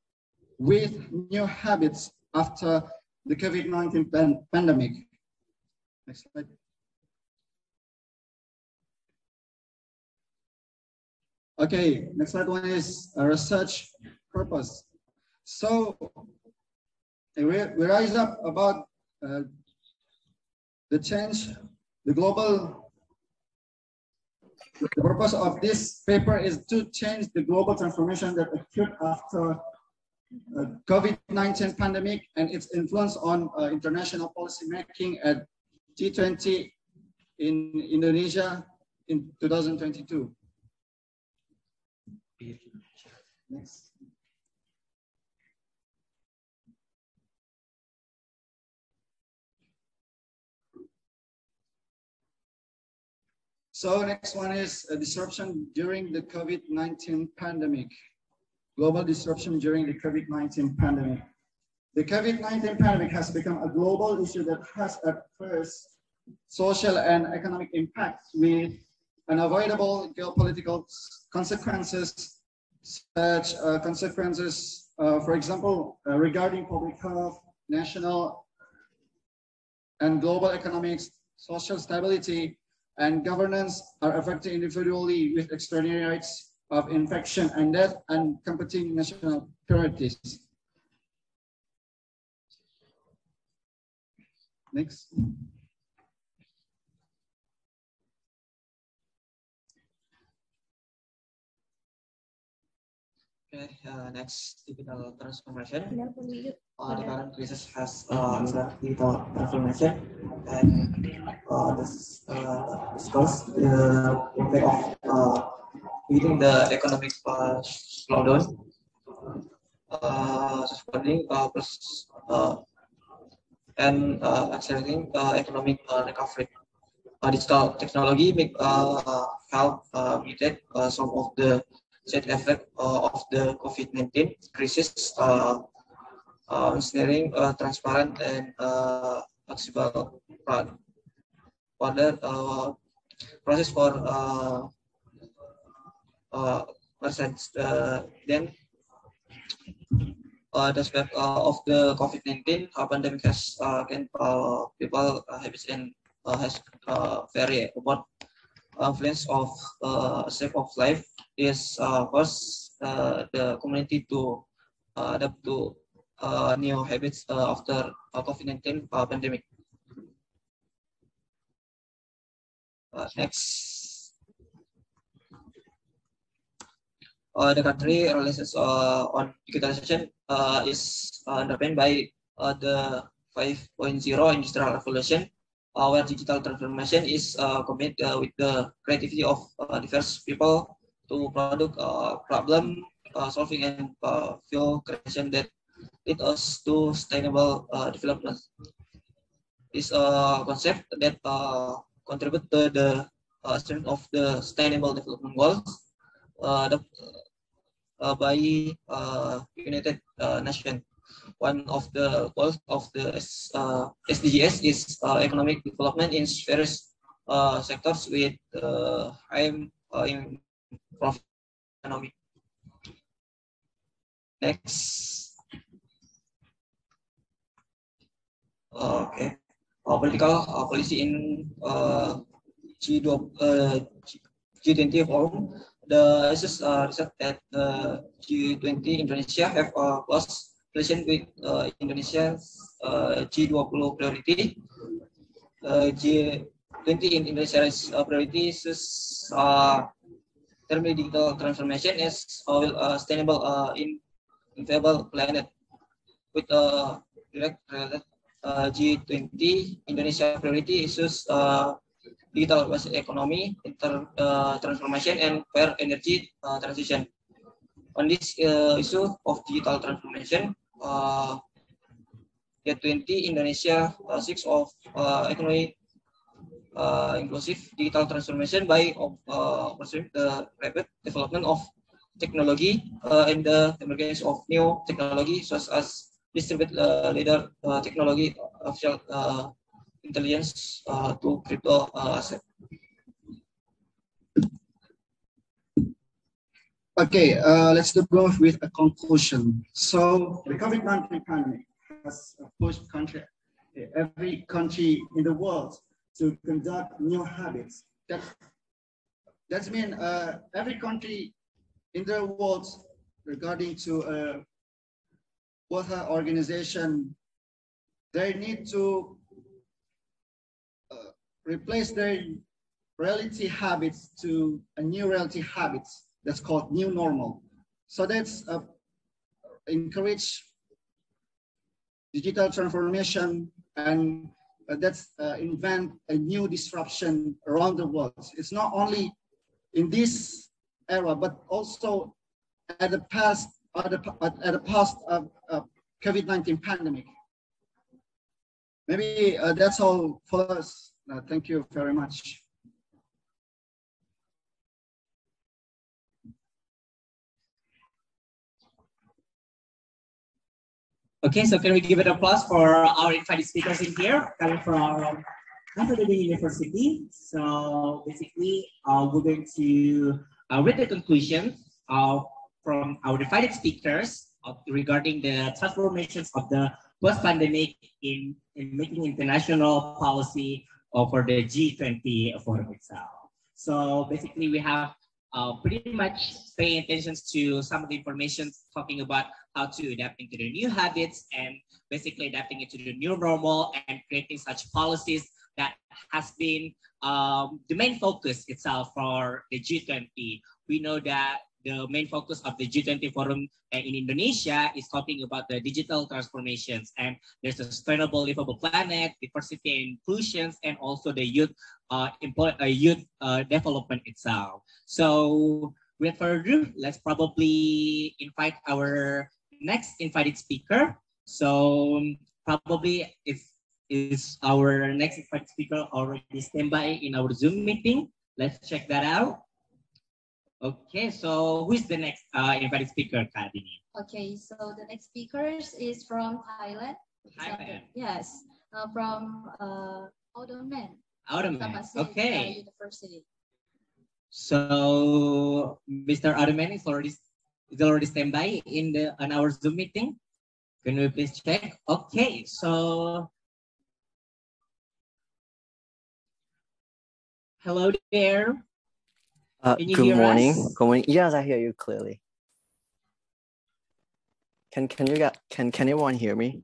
with new habits after the COVID-19 pandemic. Next slide. Okay, next slide one is a research purpose. So we rise up about the change, the purpose of this paper is to change the global transformation that occurred after COVID-19 pandemic and its influence on international policy making at G20 in Indonesia in 2022. Next. So next one is a disruption during the COVID-19 pandemic. Global disruption during the COVID-19 pandemic. The COVID-19 pandemic has become a global issue that has at first social and economic impacts with unavoidable geopolitical consequences, such consequences, for example, regarding public health, national and global economics, social stability, and governance are affected individually with extraordinary rates of infection and death and competing national priorities. Next. Okay, next, digital transformation. The current crisis has digital transformation, and this discuss the impact of meeting the economic slowdown, responding and accelerating economic recovery. Digital technology may help mitigate some of the side effect of the COVID-19 crisis, ensuring transparent and flexible process for research. Then the aspect of the COVID-19 pandemic has people habits and has very about influence of shape of life is first the community to adapt to new habits after COVID-19 pandemic. Next, the country relies on digitalization is underpinned by the 5.0 industrial revolution, where digital transformation is combined with the creativity of diverse people to product problem solving and value creation that lead us to sustainable development. This concept that contribute to the strength of the sustainable development goals by United Nations. One of the goals of the SDGs is economic development in various sectors with high profit economy. Next. Okay. Political policy in G20 forum. The result at G20 Indonesia have a close relation with Indonesia's G20 priority. G20 in Indonesia's priorities is term digital transformation is sustainable inevitable planet with direct related G20 Indonesia priority issues digital based economy, transformation, and fair energy transition. On this issue of digital transformation, G20 Indonesia seeks of economic inclusive digital transformation by pursuing the rapid development of technology and the emergence of new technology such as distributed ledger technology, official intelligence to crypto asset. Okay, let's go with a conclusion. So the COVID-19 pandemic has pushed every country in the world to conduct new habits. That's mean every country in the world regarding to World Health Organization, they need to replace their reality habits to a new reality habits that's called new normal. So that's encourage digital transformation and that's invent a new disruption around the world. It's not only in this era, but also at the past of COVID-19 pandemic. Maybe that's all for us. Thank you very much. Okay, so can we give it applause for our invited speakers in here, coming from Untitled University. So basically, we're going to read the conclusion from our invited speakers regarding the transformations of the post-pandemic in making international policy for the G20 forum itself. So basically, we have pretty much paying attention to some of the information talking about how to adapt into the new habits and basically adapting into the new normal and creating such policies that has been the main focus itself for the G20. We know that the main focus of the G20 forum in Indonesia is talking about the digital transformations, and there's a sustainable livable planet, diversity and inclusions, and also the youth development itself. So without further ado, let's probably invite our next invited speaker. So probably is our next invited speaker already standby in our Zoom meeting? Let's check that out. Okay, so who is the next invited speaker, Kadini? Okay, so the next speaker is from Thailand. Thailand. Yes, from Audomen. Okay. University. So Mr. Audomen is already standby on our Zoom meeting. Can we please check? Okay, so hello there. Good morning. Good morning. Yes, I hear you clearly. Can anyone hear me?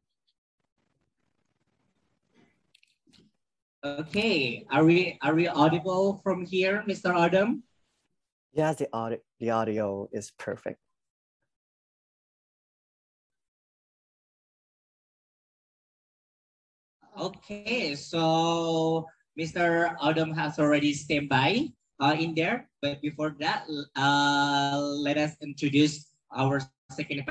Okay, are we audible from here, Mr. Adam? Yes, the audio is perfect. Okay, so Mr. Adam has already stand by in there, but before that, let us introduce our second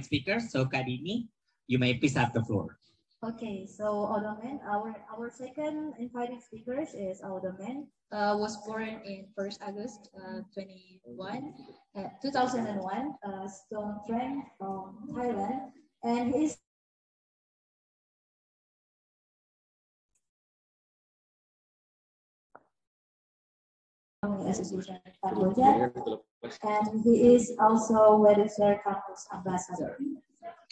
speaker. So Kadini, you may please have the floor. Okay, so Audomen, our second invited speaker is Audomen. Was born in 1st August 2001, Stone Trend from Thailand, and he is Association Cambodia, and he is also Registered Campus Ambassador.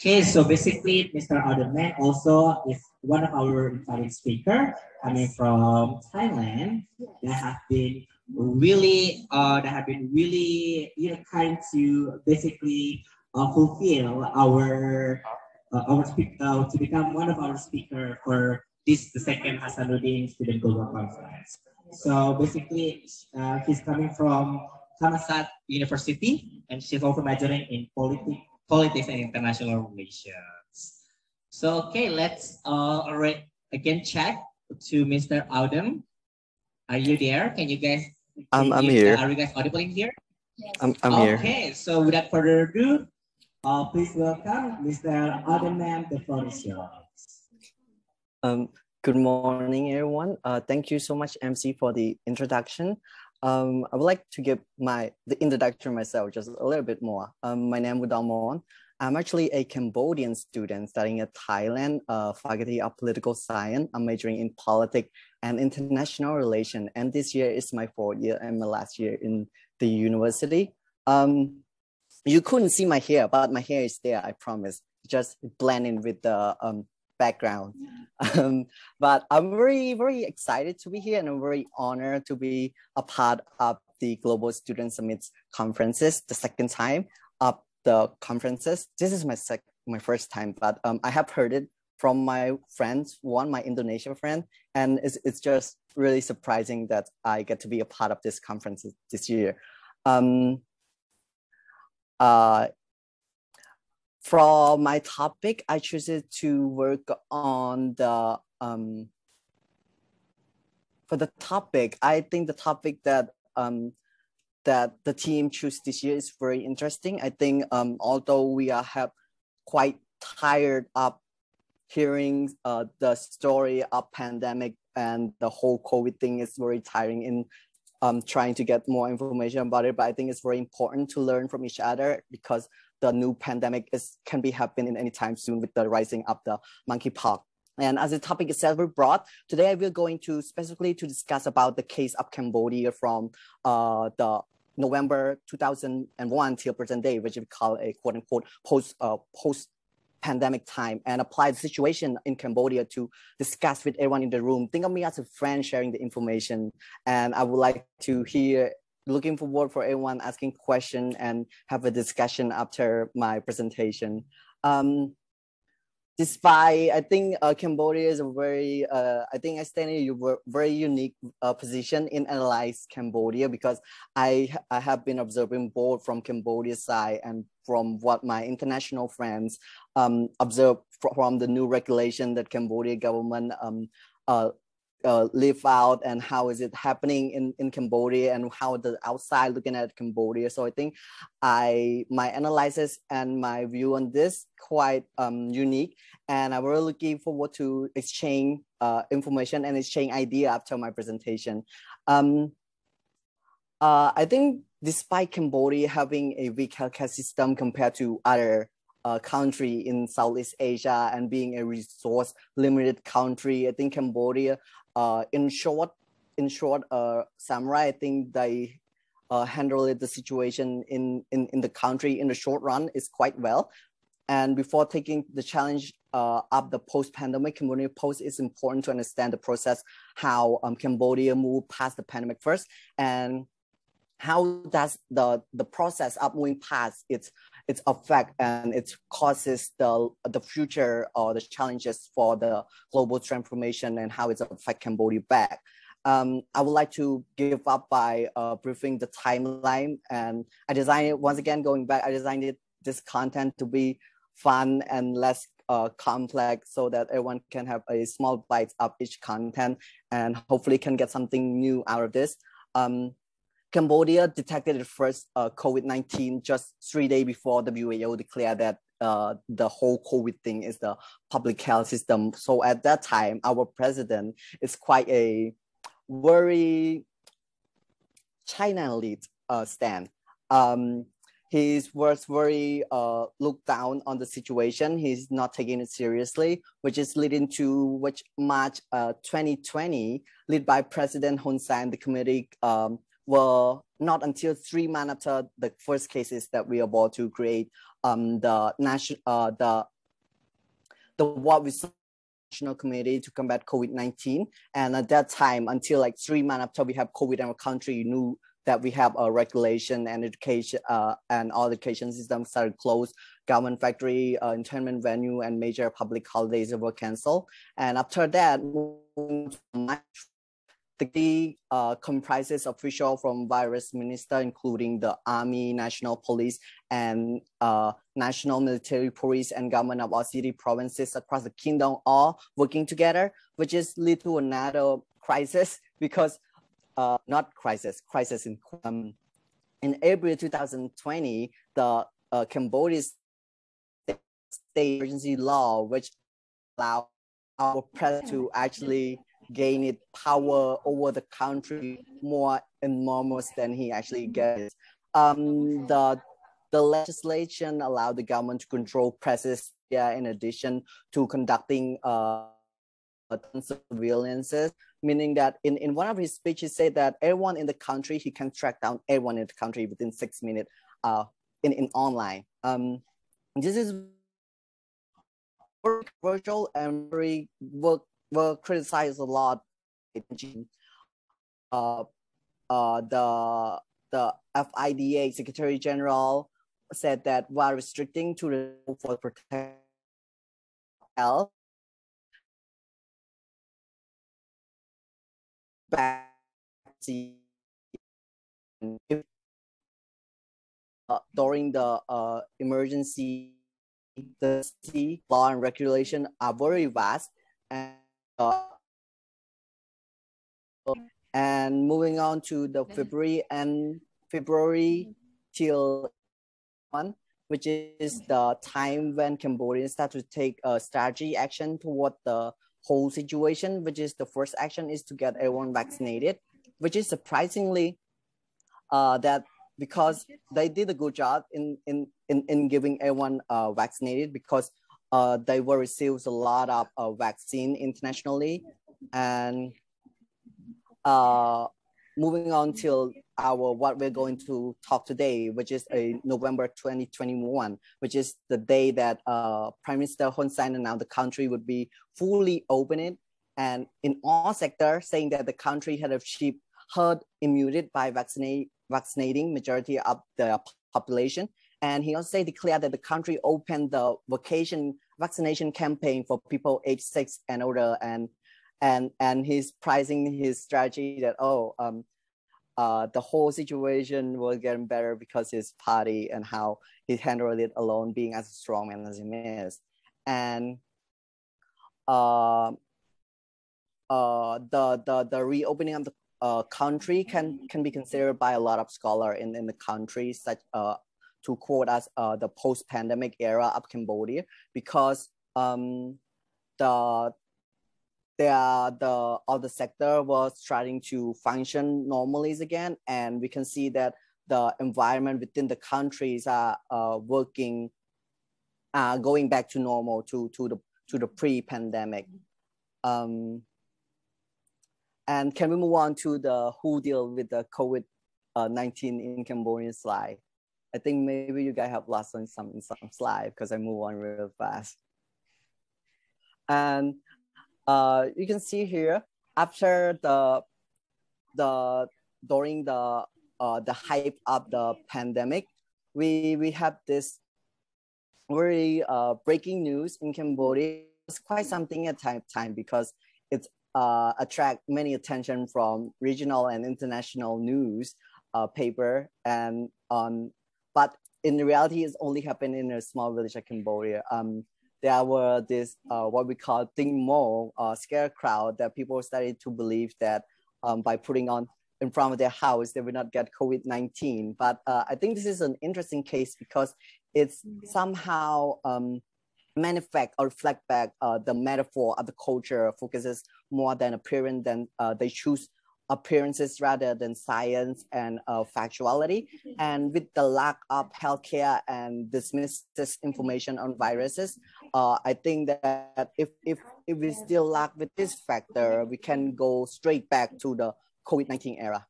Okay, so basically, Mr. Audomen also is one of our invited speakers coming from Thailand that have been really kind to basically fulfill our to become one of our speakers for the second HASANUDDIN Student Global Conference. So basically, he's coming from Thammasat University, and she's also majoring in politics and international relations. So okay, let's again check to Mr. Audem. Are you there? Can you guys? I'm here. Are you guys audible in here? Yes. I'm here. Okay, so without further ado, please welcome Mr. Audem. The floor is yours. Good morning, everyone. Thank you so much, MC, for the introduction. I would like to give the introduction myself just a little bit more. My name is Udamon. I'm actually a Cambodian student studying at Thailand, Faculty of Political Science. I'm majoring in politics and international relations. And this year is my 4th year and my last year in the university. You couldn't see my hair, but my hair is there, I promise. Just blending with the background. But I'm very, very excited to be here, and I'm very honored to be a part of the Global Student Summit conferences, the second time of the conferences. This is my first time, but I have heard it from my friends, my Indonesian friend, and it's just really surprising that I get to be a part of this conference this year. For my topic, I choose to work on the for the topic. I think the topic that the team chose this year is very interesting. I think although we have quite tired of hearing the story of pandemic and the whole COVID thing is very tiring in trying to get more information about it, but I think it's very important to learn from each other because the new pandemic can be happening any time soon with the rising of the monkeypox. And as the topic itself very broad, today we're going to specifically to discuss about the case of Cambodia from the November 2001 till present day, which we call a quote unquote post pandemic time, and apply the situation in Cambodia to discuss with everyone in the room. Think of me as a friend sharing the information, and I would like to hear, looking forward for everyone asking questions and have a discussion after my presentation. Despite, I think Cambodia is a very, I think I stand in a very unique position in analyze Cambodia because I have been observing both from Cambodia's side and from what my international friends observe from the new regulation that Cambodia government live out, and how is it happening in Cambodia and how the outside looking at Cambodia. So I think my analysis and my view on this quite unique, and I'm really looking forward to exchange information and exchange idea after my presentation. I think despite Cambodia having a weak healthcare system compared to other country in Southeast Asia and being a resource limited country, I think Cambodia in short, summary, I think they handled the situation in the country in the short run is quite well. And before taking the challenge of the post-pandemic Cambodia post, it's important to understand the process, how Cambodia moved past the pandemic first, and how does the process of moving past its effect and its causes the future or the challenges for the global transformation and how it affect Cambodia back. I would like to give up by briefing the timeline, and I designed it, once again going back, I designed this content to be fun and less complex so that everyone can have a small bite of each content and hopefully can get something new out of this. Cambodia detected the first COVID-19 just 3 days before WHO declared that the whole COVID thing is the public health system. So at that time, our president is quite a very China-led stand. He was very looked down on the situation. He's not taking it seriously, which is leading to March 2020, led by President Hun Sen, the committee were not until 3 months after the first cases that we are about to create the World National Committee to combat COVID-19. And at that time, until like 3 months after we have COVID in our country, you knew that we have a regulation and education and all education systems started closed. Government factory, entertainment venue, and major public holidays were canceled. And after that, the committee comprises officials from various ministers, including the Army, National Police, and National Military Police and government of all city provinces across the kingdom, all working together, which is lead to another crisis because crisis in April 2020, the Cambodia state emergency law, which allowed our president to actually gained power over the country more enormous than he actually gets. The legislation allowed the government to control presses in addition to conducting surveillances, meaning that in one of his speeches, he said that everyone in the country, he can track down everyone in the country within 6 minutes in online. This is very controversial and very were criticized a lot. The FIDA Secretary General said that while restricting to the for protect health, during the emergency, the law and regulation are very vast, and moving on to the February till one, which is the time when Cambodians start to take a strategy action toward the whole situation, which is the first action is to get everyone vaccinated, which is surprisingly that because they did a good job in giving everyone vaccinated, because they will receive a lot of vaccine internationally. And moving on till what we're going to talk today, which is November 2021, which is the day that Prime Minister Hun Sen announced the country would be fully opened, and in all sectors, saying that the country had achieved herd immunity by vaccinating majority of the population. And he also declared that the country opened the vaccination campaign for people aged 6 and older, and he's pricing his strategy that the whole situation was getting better because his party and how he handled it alone, being as a strong man as he is. And the reopening of the country can be considered by a lot of scholars in the country, such to quote as the post-pandemic era of Cambodia, because all the sector was starting to function normally again, and we can see that the environment within the countries are working, going back to normal, to the pre-pandemic. And can we move on to the who deal with the COVID-19 in Cambodian slide? I think maybe you guys have lost on some slide because I move on real fast. And you can see here, after during the hype of the pandemic, we have this very breaking news in Cambodia. It's quite something at time because it's attract many attention from regional and international news paper and but in reality it's only happened in a small village of Cambodia. There were this what we call Ting Mo scare crowd, that people started to believe that by putting on in front of their house they will not get COVID-19. But I think this is an interesting case because it's somehow manifest or reflect back the metaphor of the culture focuses more than appearance, than they choose appearances rather than science and factuality. And with the lack of healthcare and dismisses information on viruses, I think that if we still lack with this factor, we can go straight back to the COVID-19 era.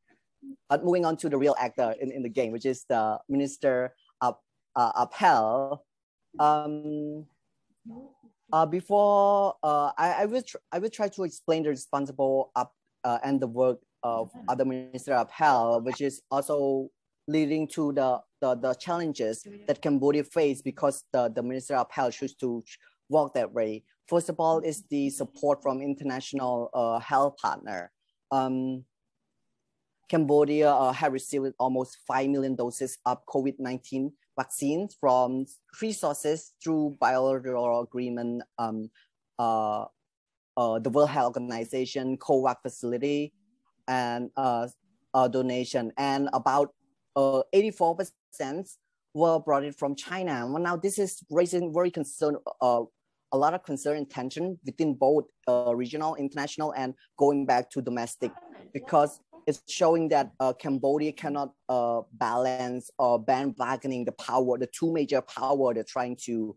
But moving on to the real actor in the game, which is the Minister of Health. Before I will try to explain the responsible and the work of the Minister of Health, which is also leading to the challenges that Cambodia face because the Minister of Health chooses to work that way. First of all, is the support from international health partner. Cambodia has received almost 5 million doses of COVID-19 vaccines from 3 sources through bilateral agreement, the World Health Organization, COVAX facility, and donation. And about 84% were brought in from China. Well, now this is raising very concern a lot of concern and tension within both regional, international, and going back to domestic, because it's showing that Cambodia cannot balance or bandwagoning the power, the two major power they're trying to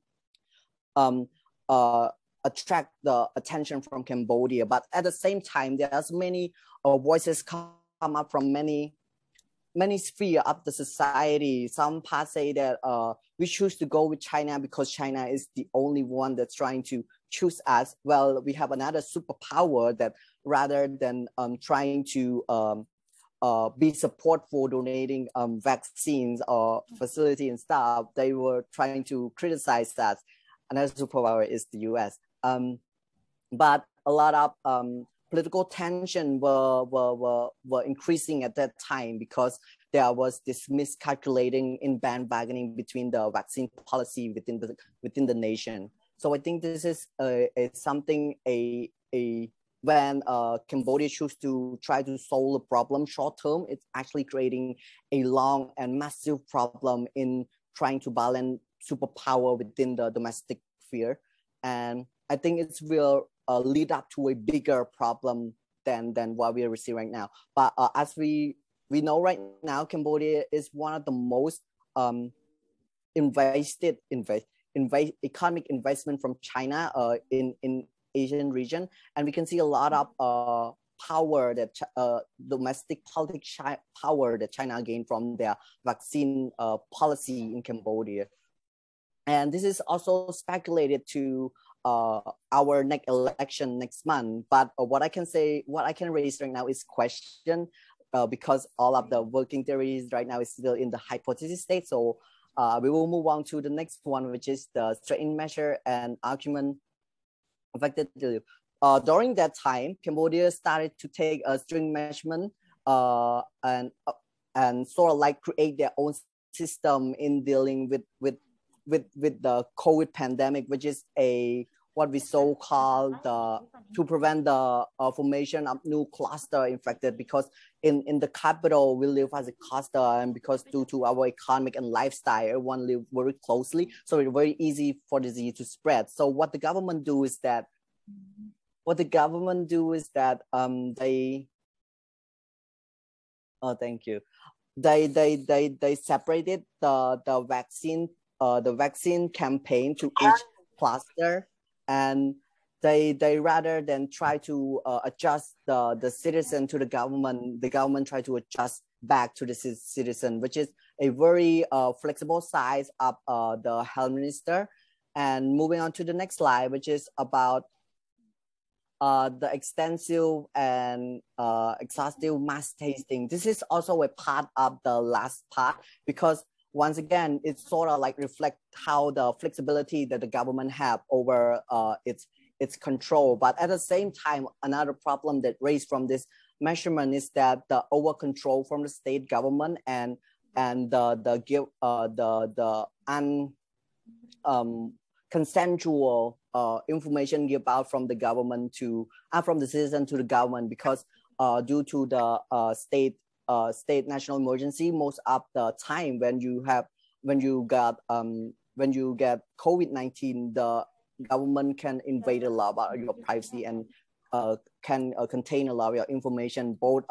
attract the attention from Cambodia. But at the same time, there's many voices come up from many spheres of the society. Some parts say that we choose to go with China because China is the only one that's trying to choose us. Well, we have another superpower that rather than trying to be support for donating vaccines or facility and stuff, they were trying to criticize that. Another superpower is the US. But a lot of political tension were increasing at that time because there was this miscalculating in bandwagoning between the vaccine policy within the nation. So I think this is something when Cambodia chooses to try to solve the problem short term, it's actually creating a long and massive problem in trying to balance superpower within the domestic sphere. And I think it will lead up to a bigger problem than what we are receiving right now. But as we know right now, Cambodia is one of the most economic investment from China in Asian region, and we can see a lot of power that domestic politics power that China gained from their vaccine policy in Cambodia. And this is also speculated to our next election next month. But what I can raise right now is question because all of the working theories right now is still in the hypothesis state. So we will move on to the next one, which is the strain measure and argument affected. During that time, Cambodia started to take a string measurement and sort of like create their own system in dealing with the COVID pandemic, which is what we so called to prevent the formation of new cluster infected, because in the capital we live as a cluster, and because due to our economic and lifestyle, everyone live very closely, so it's very easy for disease to spread. So what the government do is that they thank you. They separated the vaccine campaign to each cluster, and they rather than try to adjust the citizen to the government try to adjust back to the citizen, which is a very flexible size of the health minister. And moving on to the next slide, which is about the extensive and exhaustive mass testing. This is also a part of the last part, because once again, it sort of like reflect how the flexibility that the government have over its control. But at the same time, another problem that raised from this measurement is that the over control from the state government and the consensual information given out from the government to from the citizen to the government, because due to the state national emergency, most of the time when you get COVID-19, the government can invade a lot of your privacy and can contain a lot of your information, both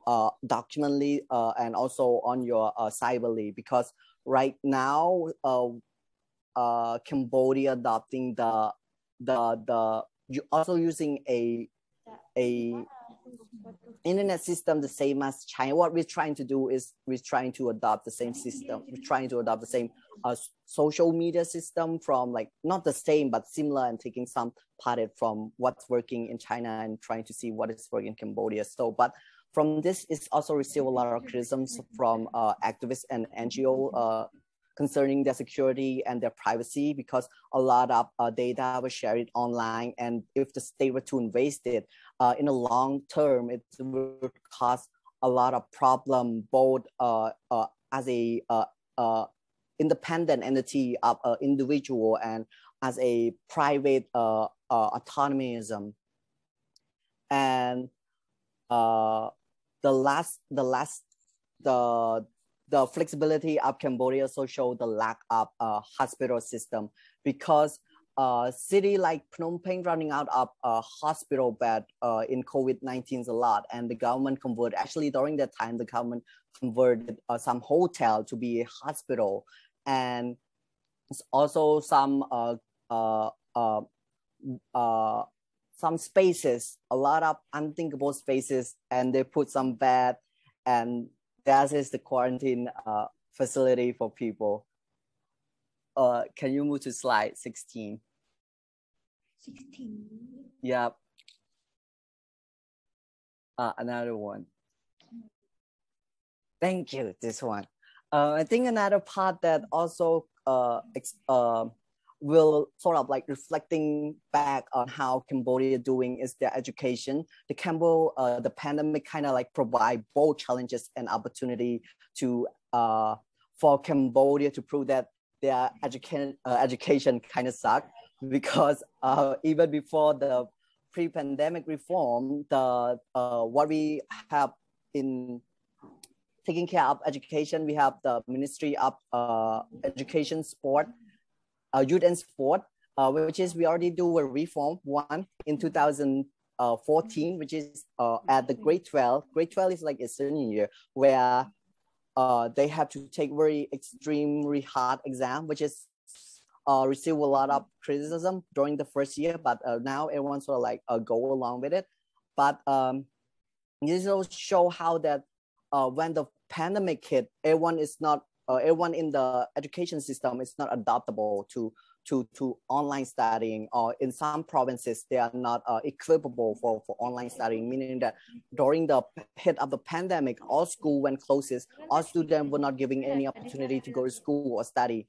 documentally and also on your cyberly, because right now Cambodia adopting you also using a internet system the same as China. What we're trying to do is we're trying to adopt the same system. We're trying to adopt the same social media system from, like, not the same but similar, and taking some part from what's working in China and trying to see what is working in Cambodia. So, but from this is also received a lot of criticisms from activists and NGO concerning their security and their privacy, because a lot of data was shared online, and if the state were to invest it in the long term, it would cause a lot of problem, both as a independent entity of an individual and as a private autonomism. And the flexibility of Cambodia also showed the lack of hospital system, because city like Phnom Penh running out of hospital bed in COVID-19 a lot, and the government converted, actually during that time, the government converted some hotel to be a hospital, and also some spaces, a lot of unthinkable spaces, and they put some bed, and that is the quarantine facility for people. Can you move to slide 16? 16. Yep. Another one. Thank you. This one. I think another part that also will sort of like reflecting back on how Cambodia doing is their education. The pandemic kind of like provide both challenges and opportunity to for Cambodia to prove that their education kind of sucked, because even before the pre-pandemic reform, the what we have in taking care of education, we have the Ministry of Education, Sport, Youth and Sport, which is we already do a reform one in 2014, which is at the grade 12. Grade 12 is like a senior year where they have to take very extremely hard exam, which is receive a lot of criticism during the first year, but now everyone sort of like go along with it. But this will show how that when the pandemic hit, everyone in the education system is not adaptable to online studying, or in some provinces they are not equipable for online studying, meaning that during the hit of the pandemic, all school went closes, all students were not giving any opportunity to go to school or study.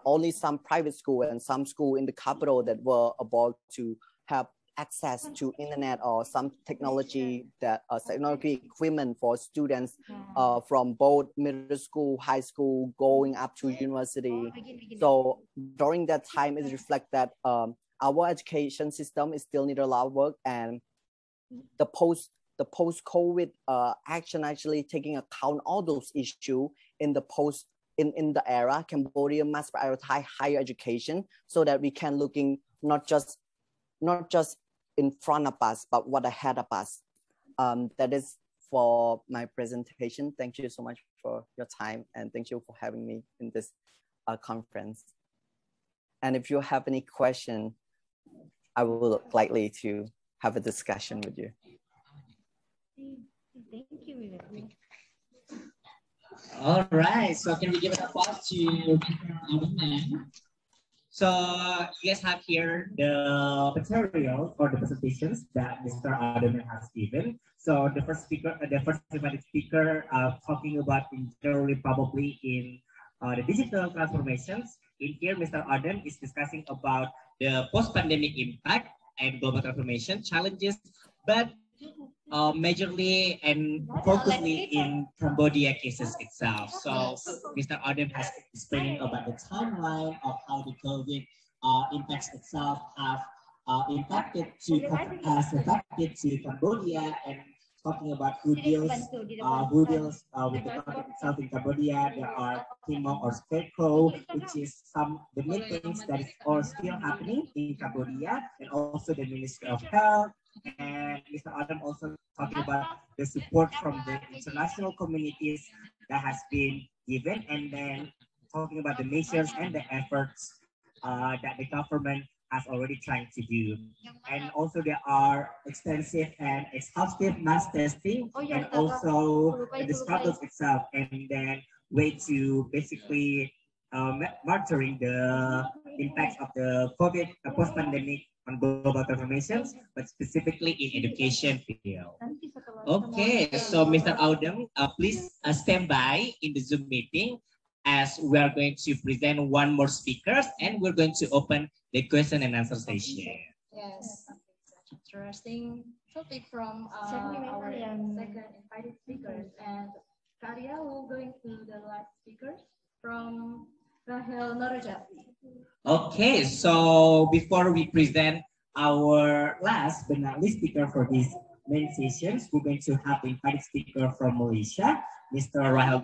Only some private school and some school in the capital that were able to have access to internet or some technology equipment for students from both middle school, high school, going up to university. So during that time, it reflects that our education system is still need a lot of work, and the post-COVID action actually taking account all those issues in the in the era. Cambodia must prioritize higher education so that we can looking not just in front of us, but what ahead of us. That is for my presentation. Thank you so much for your time, and thank you for having me in this conference. And if you have any question, I will likely to have a discussion with you. Thank you. All right, so can we give an applause to Unhas? So you guys have here the material for the presentations that Mr. Adam has given. So the first invited speaker talking about in generally probably in the digital transformations. In here, Mr. Adam is discussing about the post-pandemic impact and global transformation challenges, but majorly and focusedly in Cambodia cases itself. So Mr. Adam has explaining about the timeline of how the COVID impacts itself have impacted to Cambodia, and talking about who deals with the topic itself in Cambodia. There are Timor or Scarecrow, which is the meetings that are still happening in Cambodia, and also the Ministry of Health. And Mr. Adam also talking about the support from the international communities that has been given, and then talking about the measures and the efforts that the government has already trying to do. And also there are extensive and exhaustive mass testing, and also the struggles itself, and then way to basically monitoring the impacts of the COVID post-pandemic on global transformations, but specifically in education field. Okay, so Mr. Adam, please stand by in the Zoom meeting as we are going to present one more speakers, and we're going to open the question and answer session. Yes, interesting topic from our second invited speakers, and Karya will going to the last speakers from Rahel Norajati. Okay, so before we present our last but not least speaker for this main sessions, we're going to have the invited speaker from Malaysia, Mr. Rahel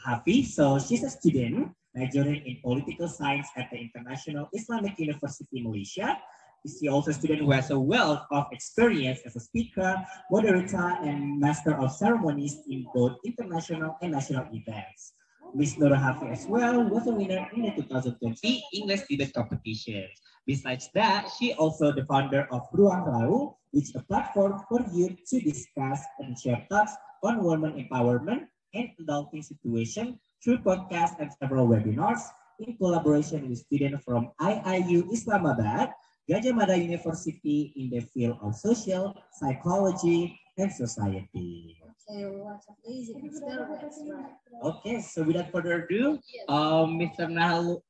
Hafi. So she's a student majoring in political science at the International Islamic University, Malaysia. She also a student who has a wealth of experience as a speaker, moderator, and master of ceremonies in both international and national events. Miss Nora Hafi as well was a winner in the 2020 English debate competition. Besides that, she also the founder of Ruang Raung, which is a platform for youth to discuss and share thoughts on women empowerment and adulting situation through podcasts and several webinars in collaboration with students from IIU Islamabad, Gajah Mada University in the field of social, psychology, and society. Okay, lots of amazing experiments, right? Okay, so without further ado, Mr.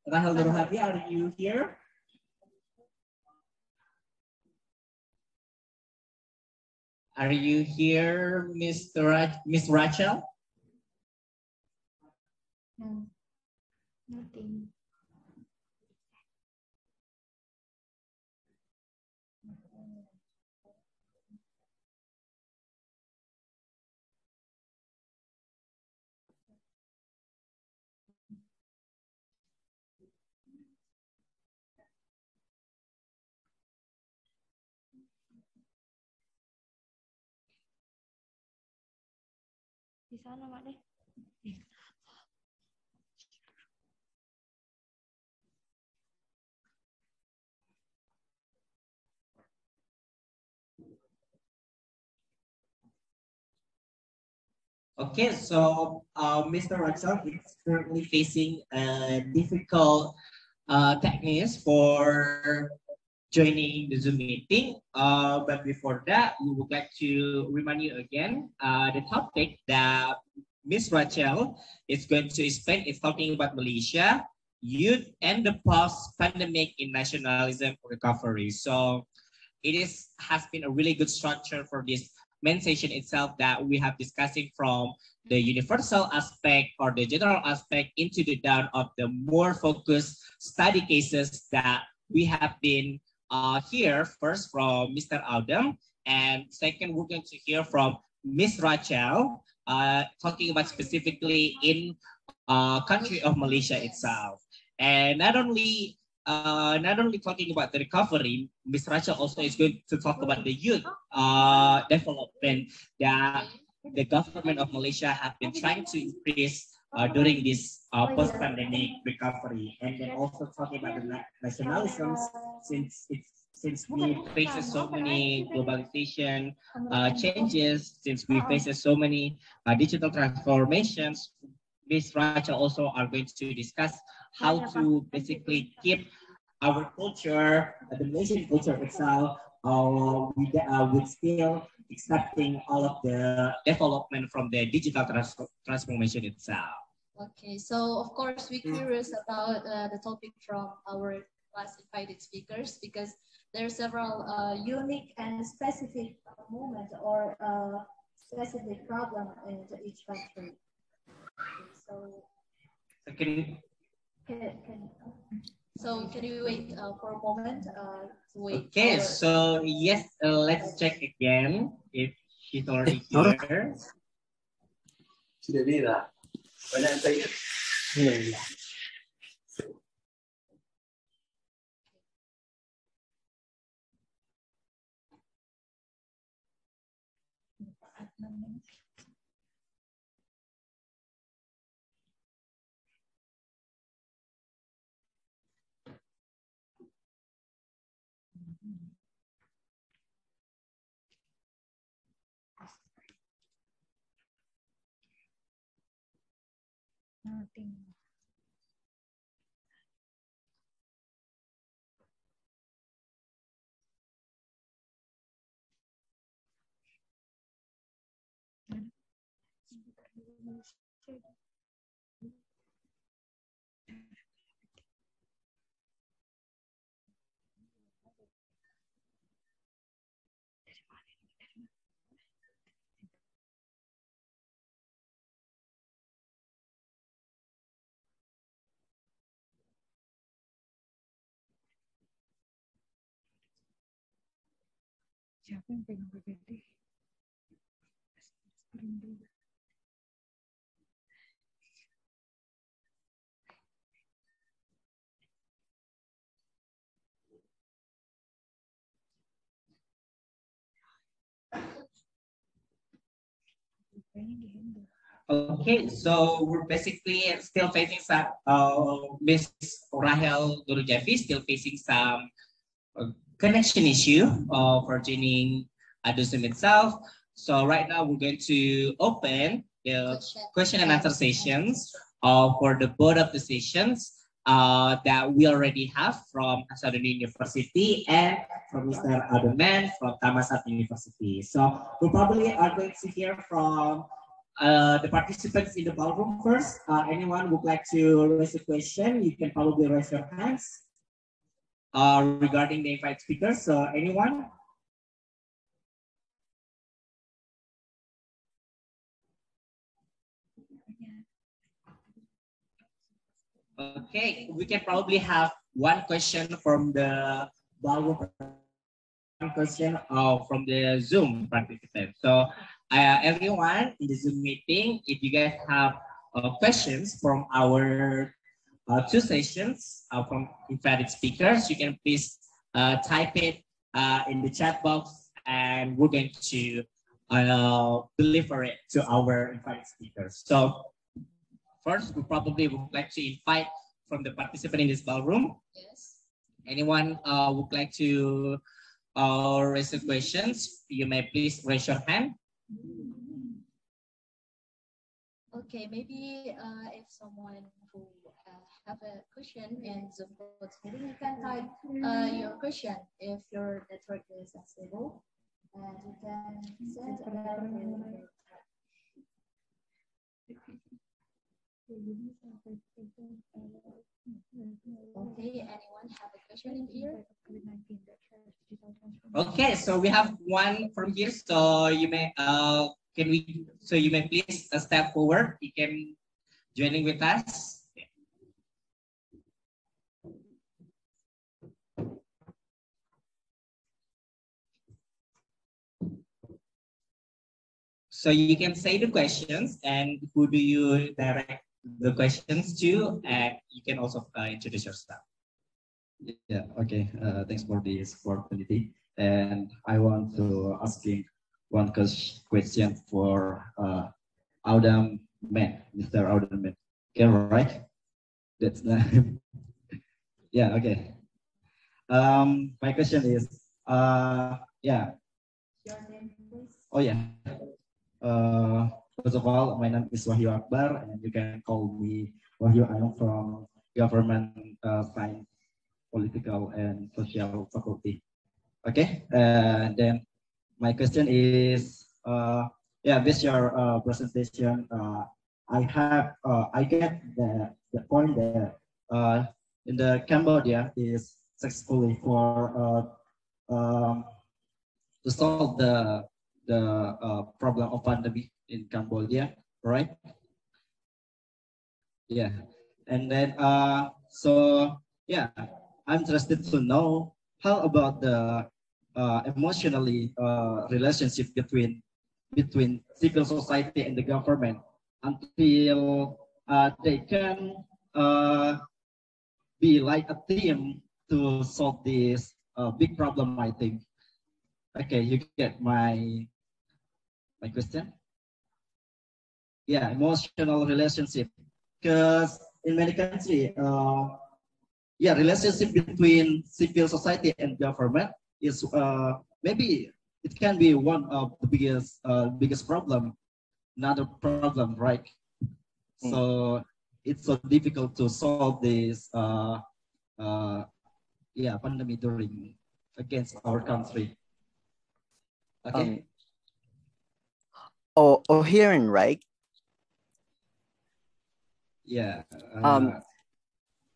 Rahel Nurhadi, are you here? Are you here, Miss Rachel? No, nothing. Di sana, Mak deh. Okay, so Mr. Rachel is currently facing a difficult techniques for joining the Zoom meeting. But before that, we would like to remind you again the topic that Miss Rachel is going to explain is talking about Malaysia, youth, and the post-pandemic in nationalism recovery. So has been a really good structure for this main session itself that we have discussing from the universal aspect or the general aspect into the down of the more focused study cases that we have been here first from Mr. Adam, and second we're going to hear from Miss Rachel talking about specifically in country of Malaysia itself. And not only talking about the recovery, Ms. Rachel also is going to talk about the youth development that the government of Malaysia have been trying to increase during this post-pandemic recovery, and then also talking about the nationalisms since we faces so many globalization changes, since we faces so many digital transformations. Ms. Rachel also are going to discuss how to basically keep our culture, the Malaysian culture itself, with still accepting all of the development from the digital transformation itself. Okay, so of course we're curious about the topic from our last invited speakers because there are several unique and specific moments or specific problem in each country. So can you wait for a moment to wait? Okay, so yes, let's check again if she's already here. Sudah bila? Banyak yang tanya. Nothing. Siapa yang pegang PPT? Okay, so we're basically still facing some, Miss Rahel Durujavi still facing some connection issue for joining the Zoom itself. So right now we're going to open the question and answer sessions for the both of the sessions that we already have from HASANUDDIN University and from Mr. Aduman from Thammasat University. So we probably are going to hear from the participants in the ballroom first. Anyone would like to raise a question, you can probably raise your hands regarding the invite speakers. So anyone? Okay, we can probably have one question from the ballroom, one question from the Zoom participants. So everyone in the Zoom meeting, if you guys have questions from our two sessions from invited speakers, you can please type it in the chat box and we're going to deliver it to our invited speakers. So first, we probably would like to invite from the participant in this ballroom. Yes. Anyone would like to raise the questions? You may please raise your hand. Okay, maybe if someone who have a question in Zoom box meeting, you can type your question if your network is unstable, and you can send a letter. Okay, anyone have a question in here? Okay, so we have one from here. So you may you may please step forward. You can joining with us. So you can say the questions and who do you direct the questions to, and you can also introduce yourself. Yeah, okay. Thanks for this opportunity. And I want to asking one question for Audam Man, Mr. Audam Man. Okay, right? That's name. Yeah, okay. My question is, yeah. Your name, please. Oh yeah. First of all, my name is Wahyu Akbar, and you can call me Wahyu. I'm from Government Science, Political and Social Faculty. Okay, then my question is, yeah, this your presentation. I get the point that in the Cambodia is successfully for to solve the problem of pandemic in Cambodia, right? Yeah, and then so yeah, I'm interested to know how about the emotionally relationship between civil society and the government until they can be like a team to solve this big problem, I think. Okay, you get my question? Yeah, emotional relationship. Because in many countries, yeah, relationship between civil society and government is maybe it can be one of the biggest problem, another problem, right? So it's so difficult to solve this yeah, pandemic during against our country. Okay. Hearing, right? Yeah.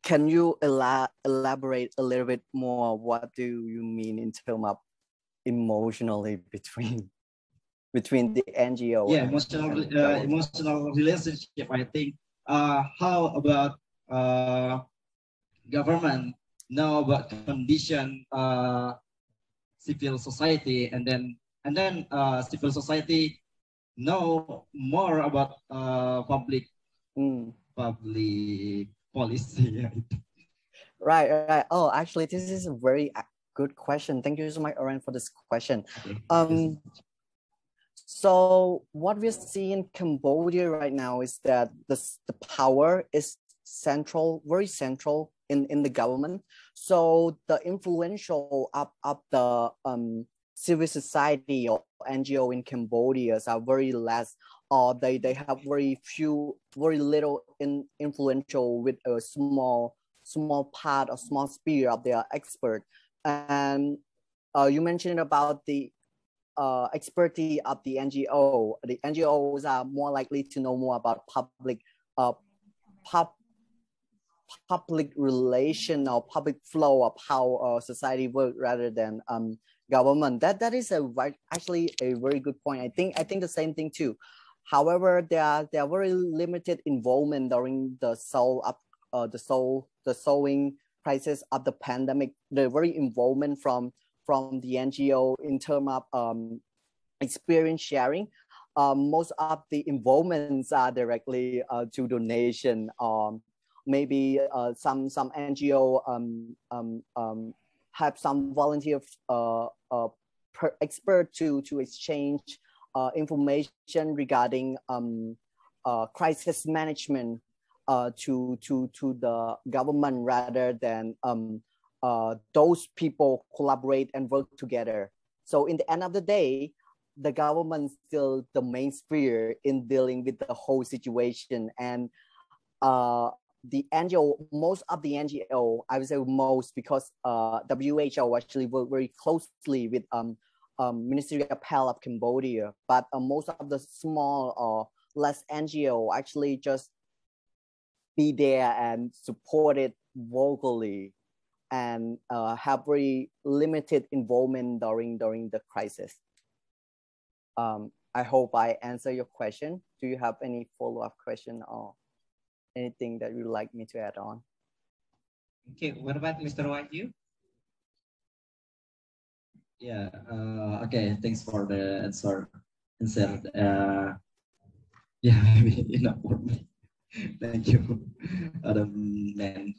Can you elaborate a little bit more? What do you mean in terms of emotionally between the NGO? Yeah, emotional relationship. I think. How about government know about condition civil society, and then civil society know more about public policy. Right. Oh, actually, this is a very good question. Thank you so much, Oren, for this question. Okay. So what we're seeing in Cambodia right now is that the power is central, very central in the government. So the influential of the civil society or NGO in Cambodia are very less, or they have very little influential with a small part or small sphere of their expert. And you mentioned about the expertise of the NGO. The NGOs are more likely to know more about public relation or public flow of how society works rather than government. That is actually a very good point. I think the same thing too. However, there are very limited involvement during the sowing crisis of the pandemic. The very involvement from the NGO in terms of experience sharing. Most of the involvements are directly to donation. Maybe some NGO have some volunteer expert to exchange information regarding crisis management to the government rather than those people collaborate and work together. So in the end of the day, the government is still the main sphere in dealing with the whole situation. And the NGO, most of the NGO, I would say most, because WHO actually work very closely with Ministry of Health of Cambodia, but most of the small or less NGO actually just be there and support it vocally and have very limited involvement during the crisis. I hope I answer your question. Do you have any follow-up question or anything that you'd like me to add on? Okay, what about Mr. Wahyu? Yeah, okay, thanks for the answer. Yeah, maybe enough for me. Thank you, Adam Man.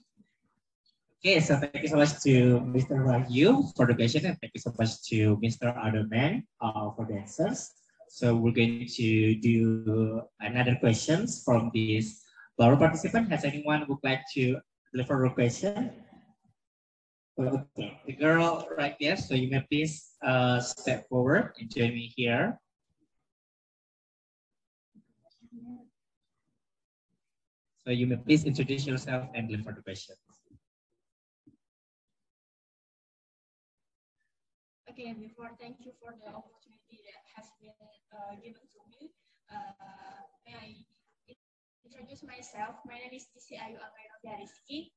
Okay, so thank you so much to Mr. Wahyu for the question, and thank you so much to Mr. Adam Man for the answers. So we're going to do another questions from this floor participant. Has anyone would like to deliver a question? Okay, the girl right there. So you may please step forward and join me here. So you may please introduce yourself and deliver the question. Again, before, thank you for the opportunity that has been given to me. May I introduce myself? My name is Tisi Ayu Almainovi Rizky.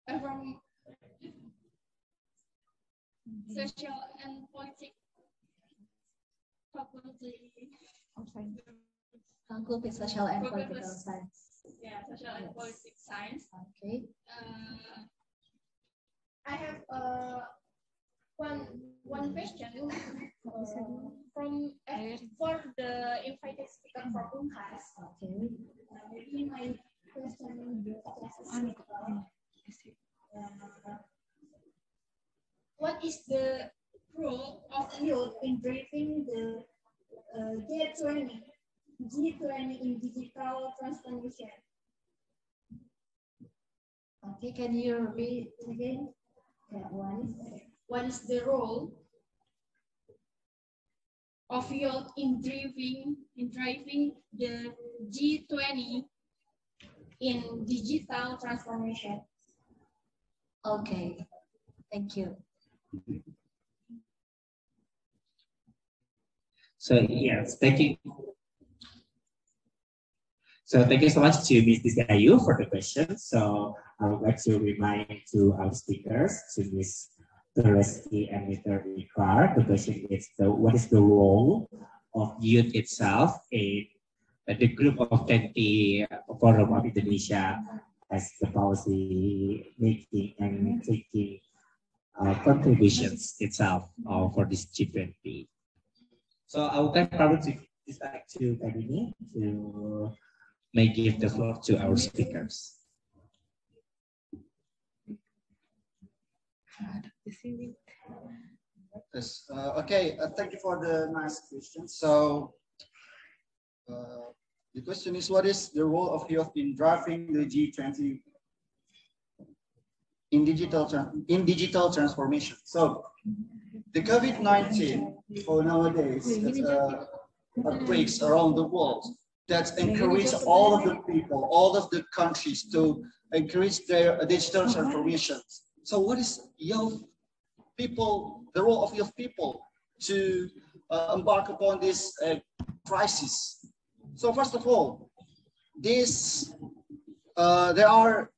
I'm from Social and Politics Faculty. Faculty Social and Political Science. Yeah, Social and Politics Science. Okay. I have one question from for the invited speaker from Unhas. Okay. Maybe my question what is the role of youth in driving the G20 in digital transformation? Okay, can you repeat again? Yeah, what is the role of youth in driving the G20 in digital transformation? Okay, thank you. So yes, thank you. So thank you so much to Ms. Tisi Ayu for the question. So I would like to remind to our speakers, to Ms. Tereski and Mr. Ikrar. The question is, what is the role of youth itself in the group of 20 Forum of Indonesia as the policy making and taking contributions itself for this G20. So I would like probably to this back to Kadini to may give the floor to our speakers. Yes. Okay. Thank you for the nice question. So, the question is, what is the role of youth in driving the G20 in digital transformation? So, the COVID-19 for nowadays outbreaks around the world that encourage all of the people, all of the countries to encourage their digital transformations. So, what is young people, the role of young people to embark upon this crisis? So first of all, this there are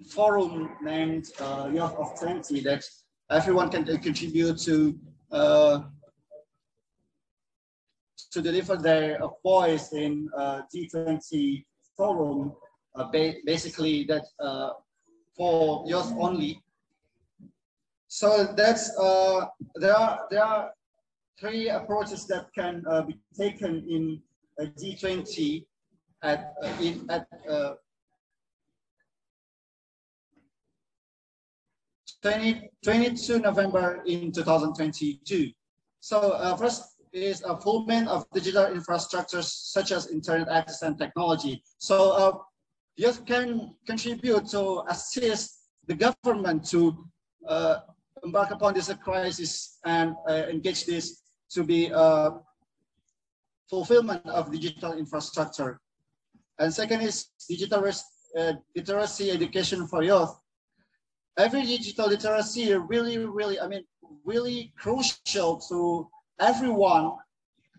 forum named Youth of 20 that everyone can contribute to deliver their voice in G20 forum. Basically, that for youth only. So that's there are three approaches that can be taken in a G20 at 22 November in 2022. So first is a fulfillment of digital infrastructures such as internet access and technology. So youth can contribute to assist the government to embark upon this crisis and engage this to be fulfillment of digital infrastructure. And second is digital literacy education for youth. Every digital literacy really crucial to everyone,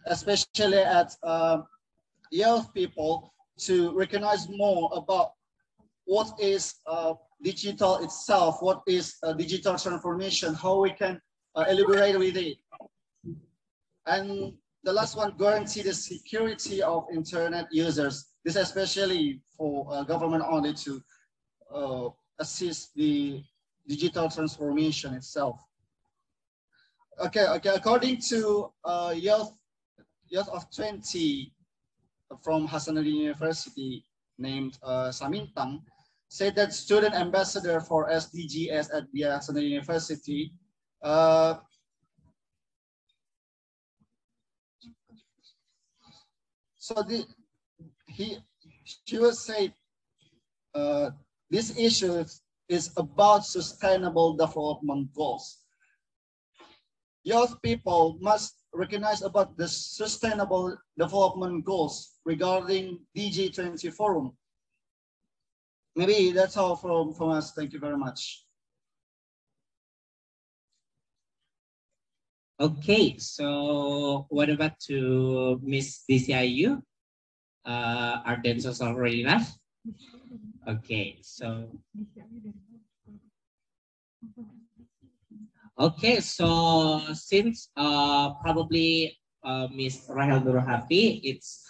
especially at young people, to recognize more about what is digital itself, what is digital transformation, how we can elaborate with it. And the last one, guarantee the security of internet users. This especially for government only to assist the digital transformation itself. Okay. According to youth of 20 from HASANUDDIN University named Samintang, said that student ambassador for SDGs at the HASANUDDIN University. So she will say this issue is about sustainable development goals. Youth people must recognize about the sustainable development goals regarding DG20 forum. Maybe that's all from us. Thank you very much. Okay, so what about to Miss DCIU? Are the answers already enough? Okay, so since probably Miss Rahel Nurhafi it's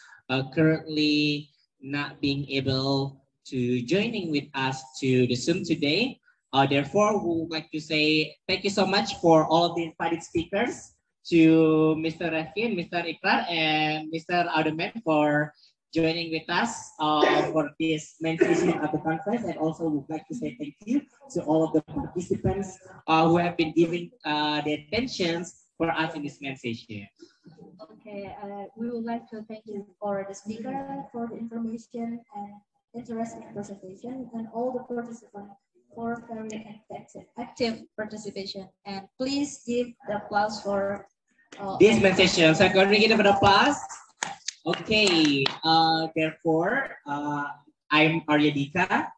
currently not being able to joining with us to the Zoom today. Therefore, we would like to say thank you so much for all of the invited speakers, to Mr. Rafin, Mr. Ikrar, and Mr. Alderman for joining with us for this main session of the conference. And also would like to say thank you to all of the participants who have been giving the attentions for us in this main session. Okay, we would like to thank you for the speaker, for the information and interesting presentation, and all the participants for very active participation. And please give the applause for this main session. So can we give an applause? Okay, therefore, I'm Arya Dika.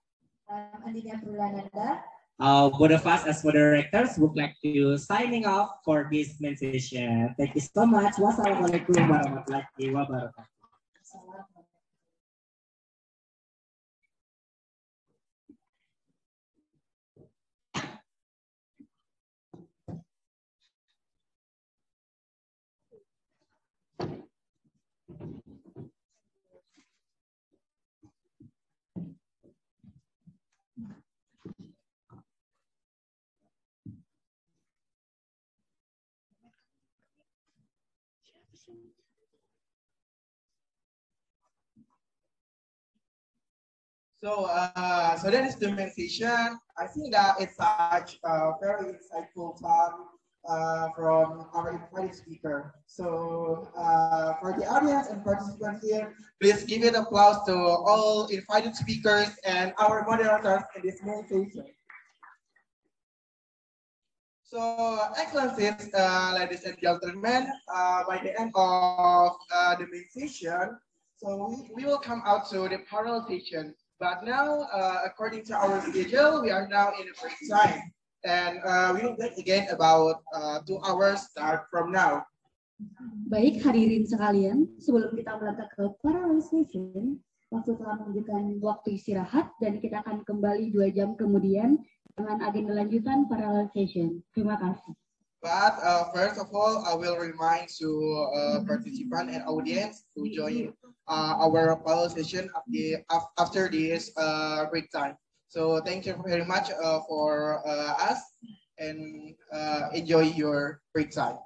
Andina Prulananda. Both of us as moderators would like to signing off for this main session. Thank you so much. Wassalamualaikum warahmatullahi wabarakatuh. So that is the main session. I think that it's such a very insightful talk from our invited speaker. So for the audience and participants here, please give it applause to all invited speakers and our moderators in this main session. So, Excellencies, ladies and gentlemen, by the end of the main session, so we will come out to the parallel session. But now, according to our schedule, we are now in a break time. And we will back again about 2 hours start from now. Baik, hadirin sekalian, sebelum kita melangkah ke parallel session, waktu telah menunjukkan waktu istirahat dan kita akan kembali 2 jam kemudian dengan agenda lanjutan parallel session. Terima kasih. But first of all, I will remind to participant and audience to join our parallel session after this break time. So thank you very much for us and enjoy your break time.